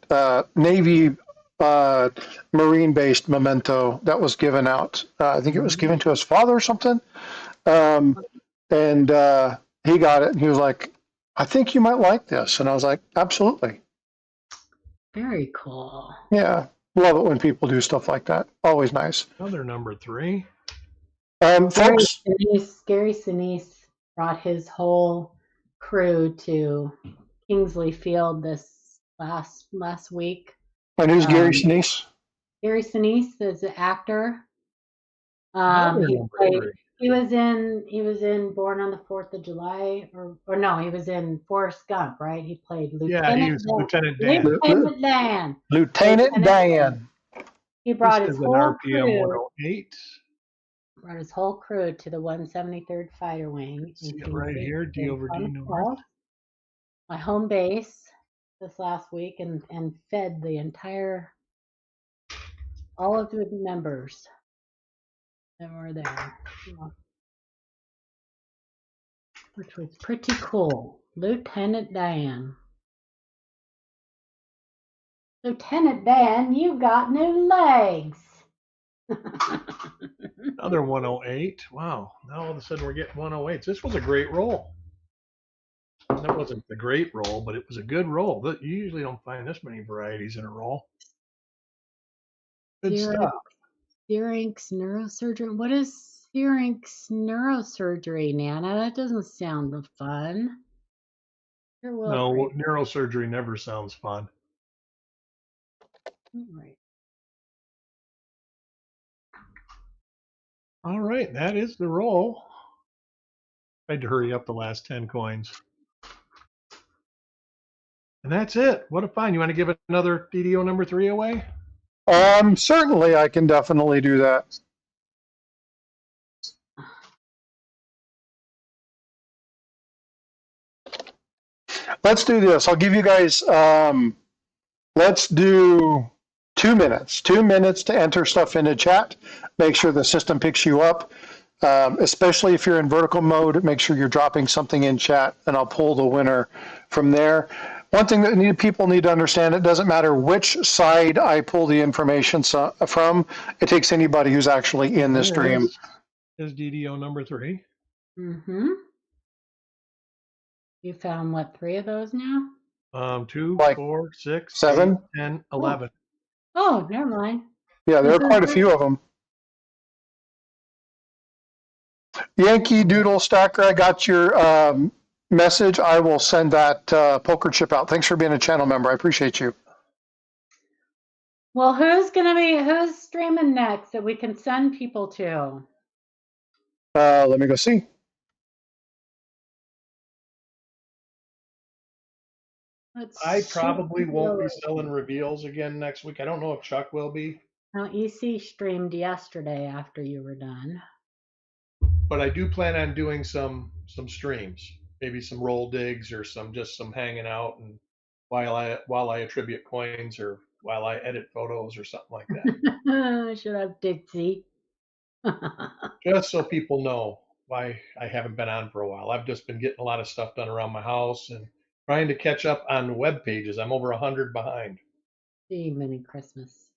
Navy Marine-based memento that was given out. I think it was given to his father or something. And he got it, and he was like, I think you might like this. And I was like, absolutely. Very cool. Yeah. Love it when people do stuff like that. Always nice. Another number 3. Folks. Gary Sinise brought his whole crew to Kingsley Field this last week. And who's Gary Sinise? Gary Sinise is an actor. He was in Born on the 4th of July, or no, he was in Forrest Gump, right? He played Yeah, he was Lieutenant Dan. Lieutenant Dan. Lieutenant Dan. He brought This his is an whole RPM crew. 108. Brought his whole crew to the 173rd Fighter Wing. See it right here, D over D north. My home base this last week, and fed all of the members that were there, which was pretty cool. Lieutenant Dan. Lieutenant Dan, you got new legs. Another 108. Wow. Now all of a sudden we're getting 108s. This was a great roll. That wasn't a great roll, but it was a good roll. You usually don't find this many varieties in a roll. Good stuff. Syrinx neurosurgery. What is Syrinx neurosurgery, Nana? That doesn't sound fun. No, neurosurgery never sounds fun. Right. All right, that is the roll. I had to hurry up the last 10 coins. And that's it. What a find. You want to give another DDO number 3 away? Certainly, I can definitely do that. Let's do this. I'll give you guys, let's do 2 minutes. 2 minutes to enter stuff into chat. Make sure the system picks you up. Especially if you're in vertical mode, make sure you're dropping something in chat, and I'll pull the winner from there. One thing that people need to understand, it doesn't matter which side I pull the information from, it takes anybody who's actually in the stream. Is DDO number 3. Mm-hmm. You found what, 3 of those now? 2, like 4, 6, 7, 8, 10, 11. Oh, never mind. Yeah, there are quite a few of them. Yankee Doodle Stacker, I got your message. I will send that poker chip out. Thanks for being a channel member. I appreciate you. Well, who's streaming next that we can send people to? Let me go see. I probably won't be selling reveals again next week. I don't know if Chuck will be. Now, EC streamed yesterday after you were done. But I do plan on doing some streams, maybe some roll digs or some hanging out, and while I attribute coins or while I edit photos or something like that. I should have Dixie. Just so people know why I haven't been on for a while. I've just been getting a lot of stuff done around my house and trying to catch up on web pages. I'm over 100 behind. Gee, mini Christmas.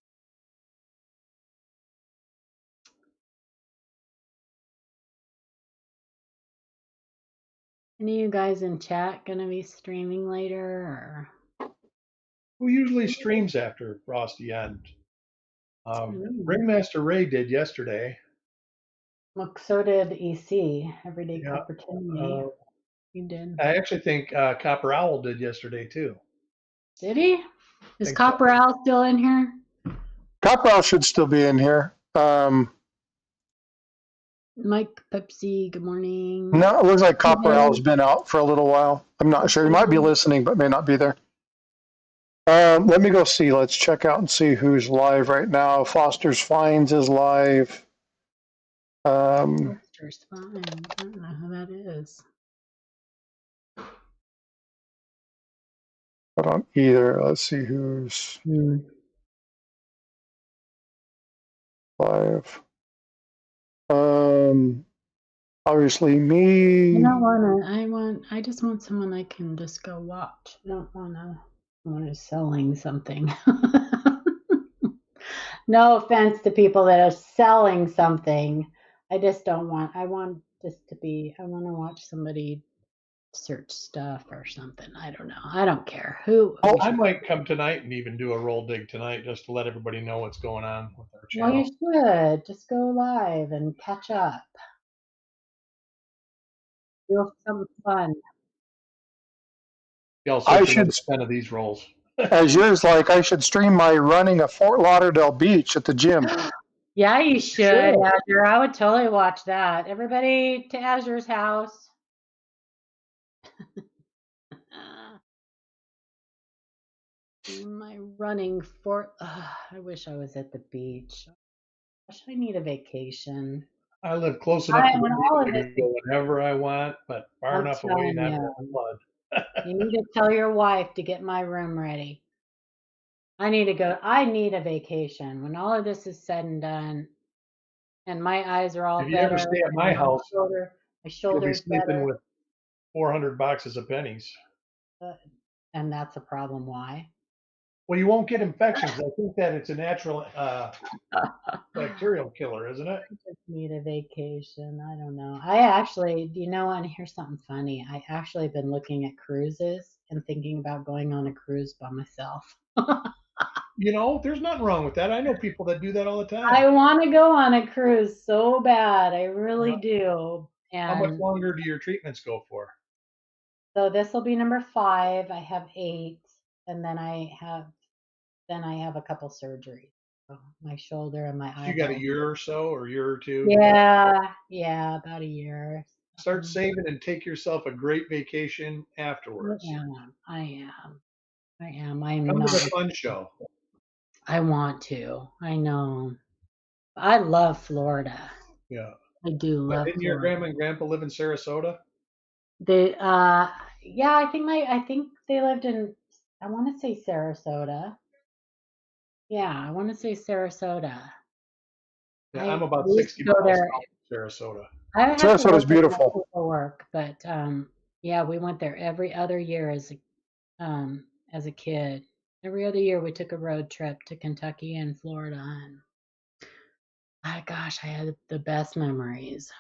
Any of you guys in chat gonna be streaming later, or? Who usually streams after Frosty End? Ringmaster Ray did yesterday. Look, so did EC, Everyday Opportunity. He did. I actually think Copper Owl did yesterday too. Did he? Is Copper Owl still in here? Copper Owl should still be in here. Mike Pepsi, good morning. No, it looks like Copper Owl's been out for a little while. I'm not sure. He might be listening, but may not be there. Let me go see. Let's check out and see who's live right now. Foster's Finds is live. Foster's Finds. I don't know who that is. I don't either. Let's see who's live. Obviously me. I just want someone I can just go watch. I don't want someone who's selling something. No offense to people that are selling something. I just don't want, I want to watch somebody search stuff or something. I don't know. I don't care who. Well, I might come tonight and even do a roll dig tonight just to let everybody know what's going on with our channel. Well, you should just go live and catch up. Do something fun. I should 10 of these rolls. As yours, like I should stream my running at Fort Lauderdale Beach at the gym. Yeah, you should, Sure. Azure. I would totally watch that. Everybody to Azure's house. My running for. I wish I was at the beach. Gosh, I need a vacation. I live close enough to the When all beach of this, to go whenever I want, but far I'm enough away telling not you, to flood. you need to tell your wife to get my room ready. I need to go. I need a vacation. When all of this is said and done, and my eyes are all If you ever better, stay at and my house, my you'll be shoulder's sleeping better, with 400 boxes of pennies. uh, and that's a problem. Why? Well, you won't get infections. I think that it's a natural bacterial killer, isn't it? Just need a vacation. I don't know. I actually, do you know, and here's something funny. I actually been looking at cruises and thinking about going on a cruise by myself. You know, there's nothing wrong with that. I know people that do that all the I time. want to go on a cruise so bad. I Uh, really do. how much And longer do your treatments go for? so this will be number 5. I have 8, and then I have a couple surgeries. So my shoulder and my So you got a eyeball. year or so, or a year or two. Yeah, about a year. Start saving and take yourself a great vacation afterwards. I am. I am. I'm Come to not. the fun show. I want to. I know. I love Florida. Yeah. I do But love didn't your Florida. grandma and grandpa live in Sarasota? They yeah, I think they lived in, I want to say Sarasota. Yeah, I want to say Sarasota. Yeah, I'm We about used to 60 go miles there. south of Sarasota. I have to Sarasota is look at my beautiful. paperwork, but yeah, we went there every other year as a kid. Every other year we took a road trip to Kentucky and Florida, and my gosh, I had the best memories.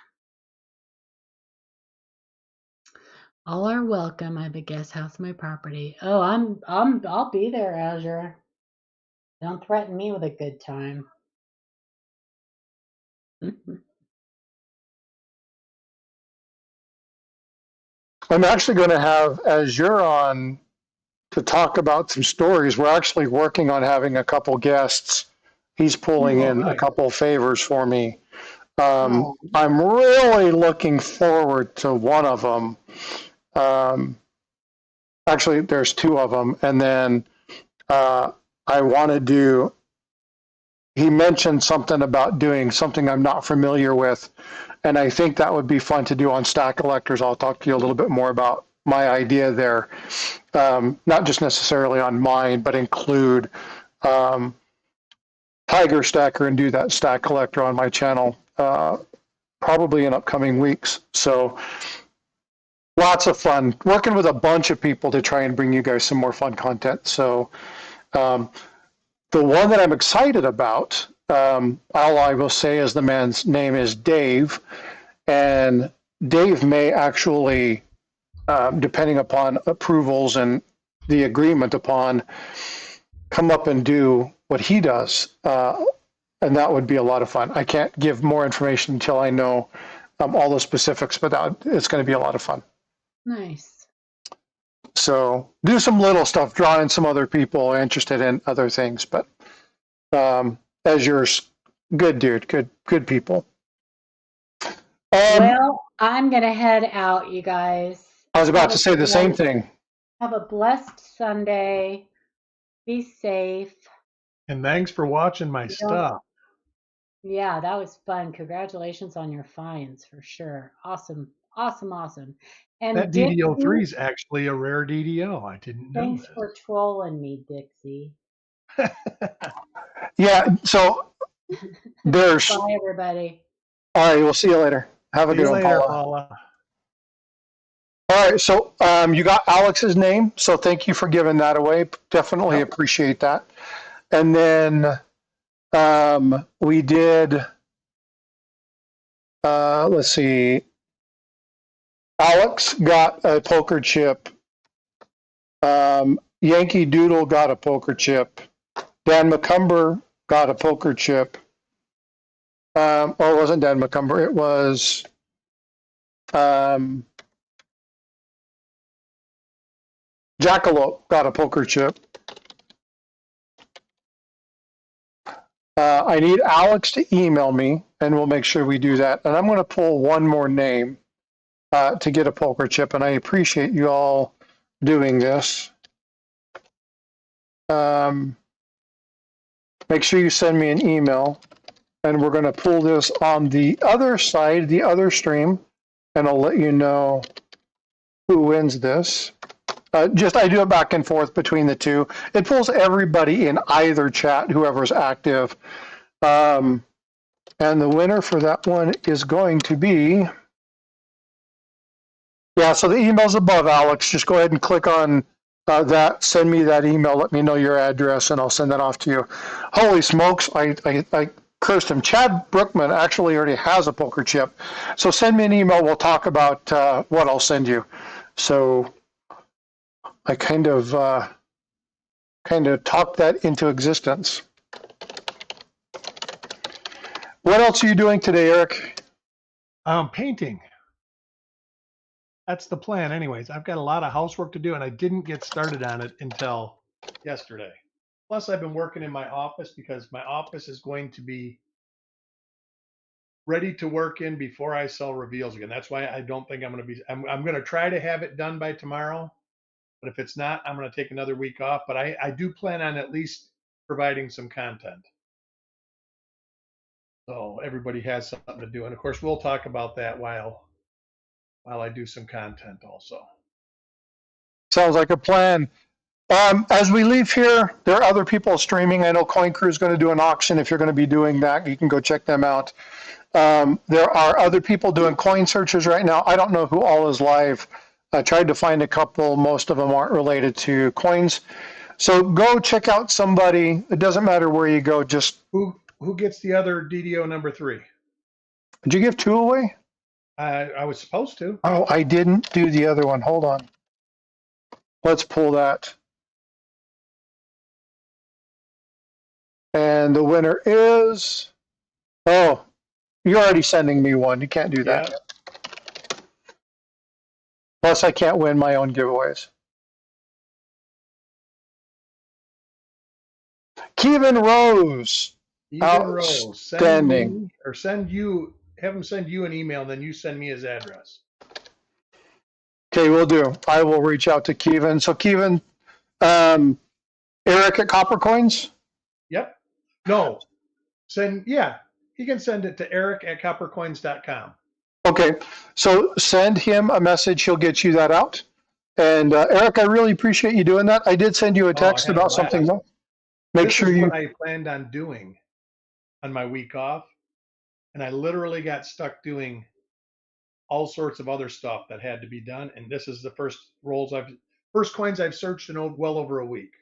All are welcome. I have a guest house on my property. Oh, I'll be there, Azure. Don't threaten me with a good time. I'm actually going to have Azure on to talk about some stories. We're actually working on having a couple guests. He's pulling Oh, in a nice. couple favors for me. Oh, I'm really looking forward to one of them. Um, actually, there's 2 of them. And then I want to do, he mentioned something about doing something I'm not familiar with. And I think that would be fun to do on Stack Collectors. I'll talk to you a little bit more about my idea there. Not just necessarily on mine, but include Tiger Stacker and do that Stack Collector on my channel, probably in upcoming weeks. So lots of fun working with a bunch of people to try and bring you guys some more fun content. So the one that I'm excited about, all I will say is the man's name is Dave, and Dave may actually, depending upon approvals and the agreement upon, come up and do what he does. And that would be a lot of fun. I can't give more information until I know all the specifics, but it's going to be a lot of fun. nice. So do some little stuff, draw in some other people interested in other things. But as yours, good dude, good people. Well, I'm gonna head out, you guys. I was about to say the same thing. Have a blessed Sunday. Be safe. And thanks for watching my You don't- stuff. Yeah, that was fun. Congratulations on your finds for sure. Awesome, awesome, awesome. And That Dixie, DDO3 is actually a rare DDO. I didn't know thanks for trolling me, Dixie. this. Yeah. So there's. Bye, everybody. All right. We'll see you later. Have a See good you one, later, Paula. Paula. All right. So you got Alex's name. So thank you for giving that away. Definitely appreciate that. And then we did. Let's see. Alex got a poker chip. Yankee Doodle got a poker chip. Dan McCumber got a poker chip. Or it wasn't Dan McCumber. It was Jackalope got a poker chip. I need Alex to email me, and we'll make sure we do that. And I'm going to pull one more name to get a poker chip, and I appreciate you all doing this. Make sure you send me an email, and we're going to pull this on the other side, the other stream, and I'll let you know who wins this. I do it back and forth between the two. It pulls everybody in either chat, whoever's active. And the winner for that one is going to be, yeah, so the email's above, Alex. Just go ahead and click on that. Send me that email. Let me know your address, and I'll send that off to you. Holy smokes, I cursed him. Chad Brookman actually already has a poker chip. So send me an email. We'll talk about what I'll send you. So I kind of talked that into existence. What else are you doing today, Eric? Painting. That's the plan anyways. I've got a lot of housework to do, and I didn't get started on it until yesterday. Plus, I've been working in my office because my office is going to be ready to work in before I sell reveals again. That's why I don't think I'm going to be, I'm going to try to have it done by tomorrow. But if it's not, I'm going to take another week off. But I do plan on at least providing some content. So everybody has something to do. And of course, we'll talk about that while I do some content also. Sounds like a plan. As we leave here, there are other people streaming. I know Coin Crew is going to do an auction. If you're going to be doing that, you can go check them out. There are other people doing coin searches right now. I don't know who all is live. I tried to find a couple. Most of them aren't related to coins. So go check out somebody. It doesn't matter where you go. Just who gets the other DDO number 3? Did you give 2 away? I was supposed to. Oh, I didn't do the other one. Hold on. Let's pull that. And the winner is, oh, you're already sending me one. You can't do that. Yeah. Plus, I can't win my own giveaways. Kevin Rose. Outstanding. Have him send you an email, and then you send me his address. Okay, will do. I will reach out to Kevin. So Kevin, Eric at Copper Coins? Yep. No. He can send it to Eric at coppercoins.com. Okay, so send him a message. He'll get you that out. And Eric, I really appreciate you doing that. I did send you a text about something. Make sure you. What I planned on doing on my week off, and I literally got stuck doing all sorts of other stuff that had to be done. And this is the first coins I've searched in well over a week.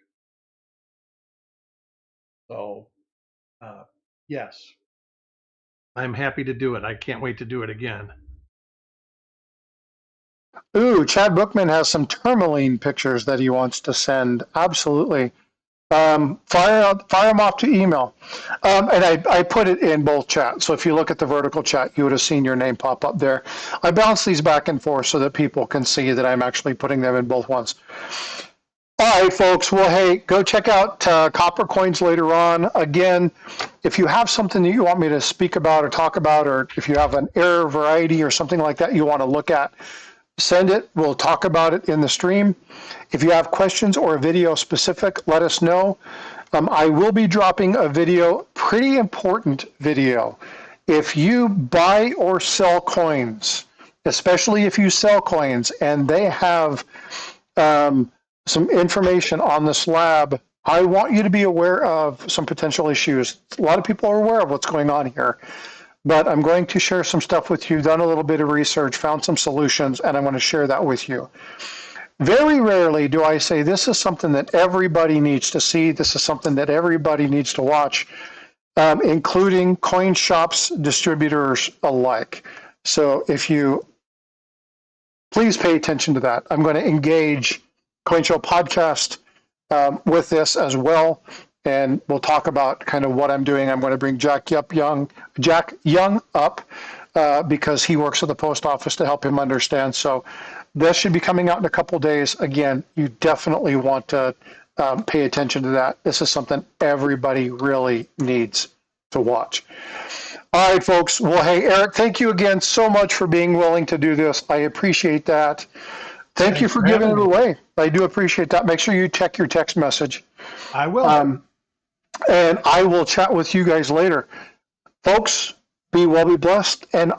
So, yes, I'm happy to do it. I can't wait to do it again. Ooh, Chad Bookman has some tourmaline pictures that he wants to send. Absolutely. Fire them off to email. And I put it in both chats. So if you look at the vertical chat, you would have seen your name pop up there. I bounce these back and forth so that people can see that I'm actually putting them in both ones. All right, folks. Well, hey, go check out Copper Coins later on. Again, if you have something that you want me to speak about or talk about, or if you have an error variety or something like that you want to look at, send it. We'll talk about it in the stream. If you have questions or a video specific, let us know. I will be dropping a video, pretty important video. If you buy or sell coins, especially if you sell coins and they have some information on the slab, I want you to be aware of some potential issues. A lot of people are aware of what's going on here. But I'm going to share some stuff with you, done a little bit of research, found some solutions, and I'm going to share that with you. Very rarely do I say this is something that everybody needs to see, this is something that everybody needs to watch, including coin shops, distributors alike. So if you, please pay attention to that. I'm going to engage Coin Show Podcast with this as well. And we'll talk about kind of what I'm doing. I'm going to bring Jack Young up because he works at the post office to help him understand. So this should be coming out in a couple days. Again, you definitely want to pay attention to that. This is something everybody really needs to watch. All right, folks. Well, hey, Eric, thank you again so much for being willing to do this. I appreciate that. Thank you for giving it away. I do appreciate that. Make sure you check your text message. I will. And I will chat with you guys later. Folks, be well, be blessed, and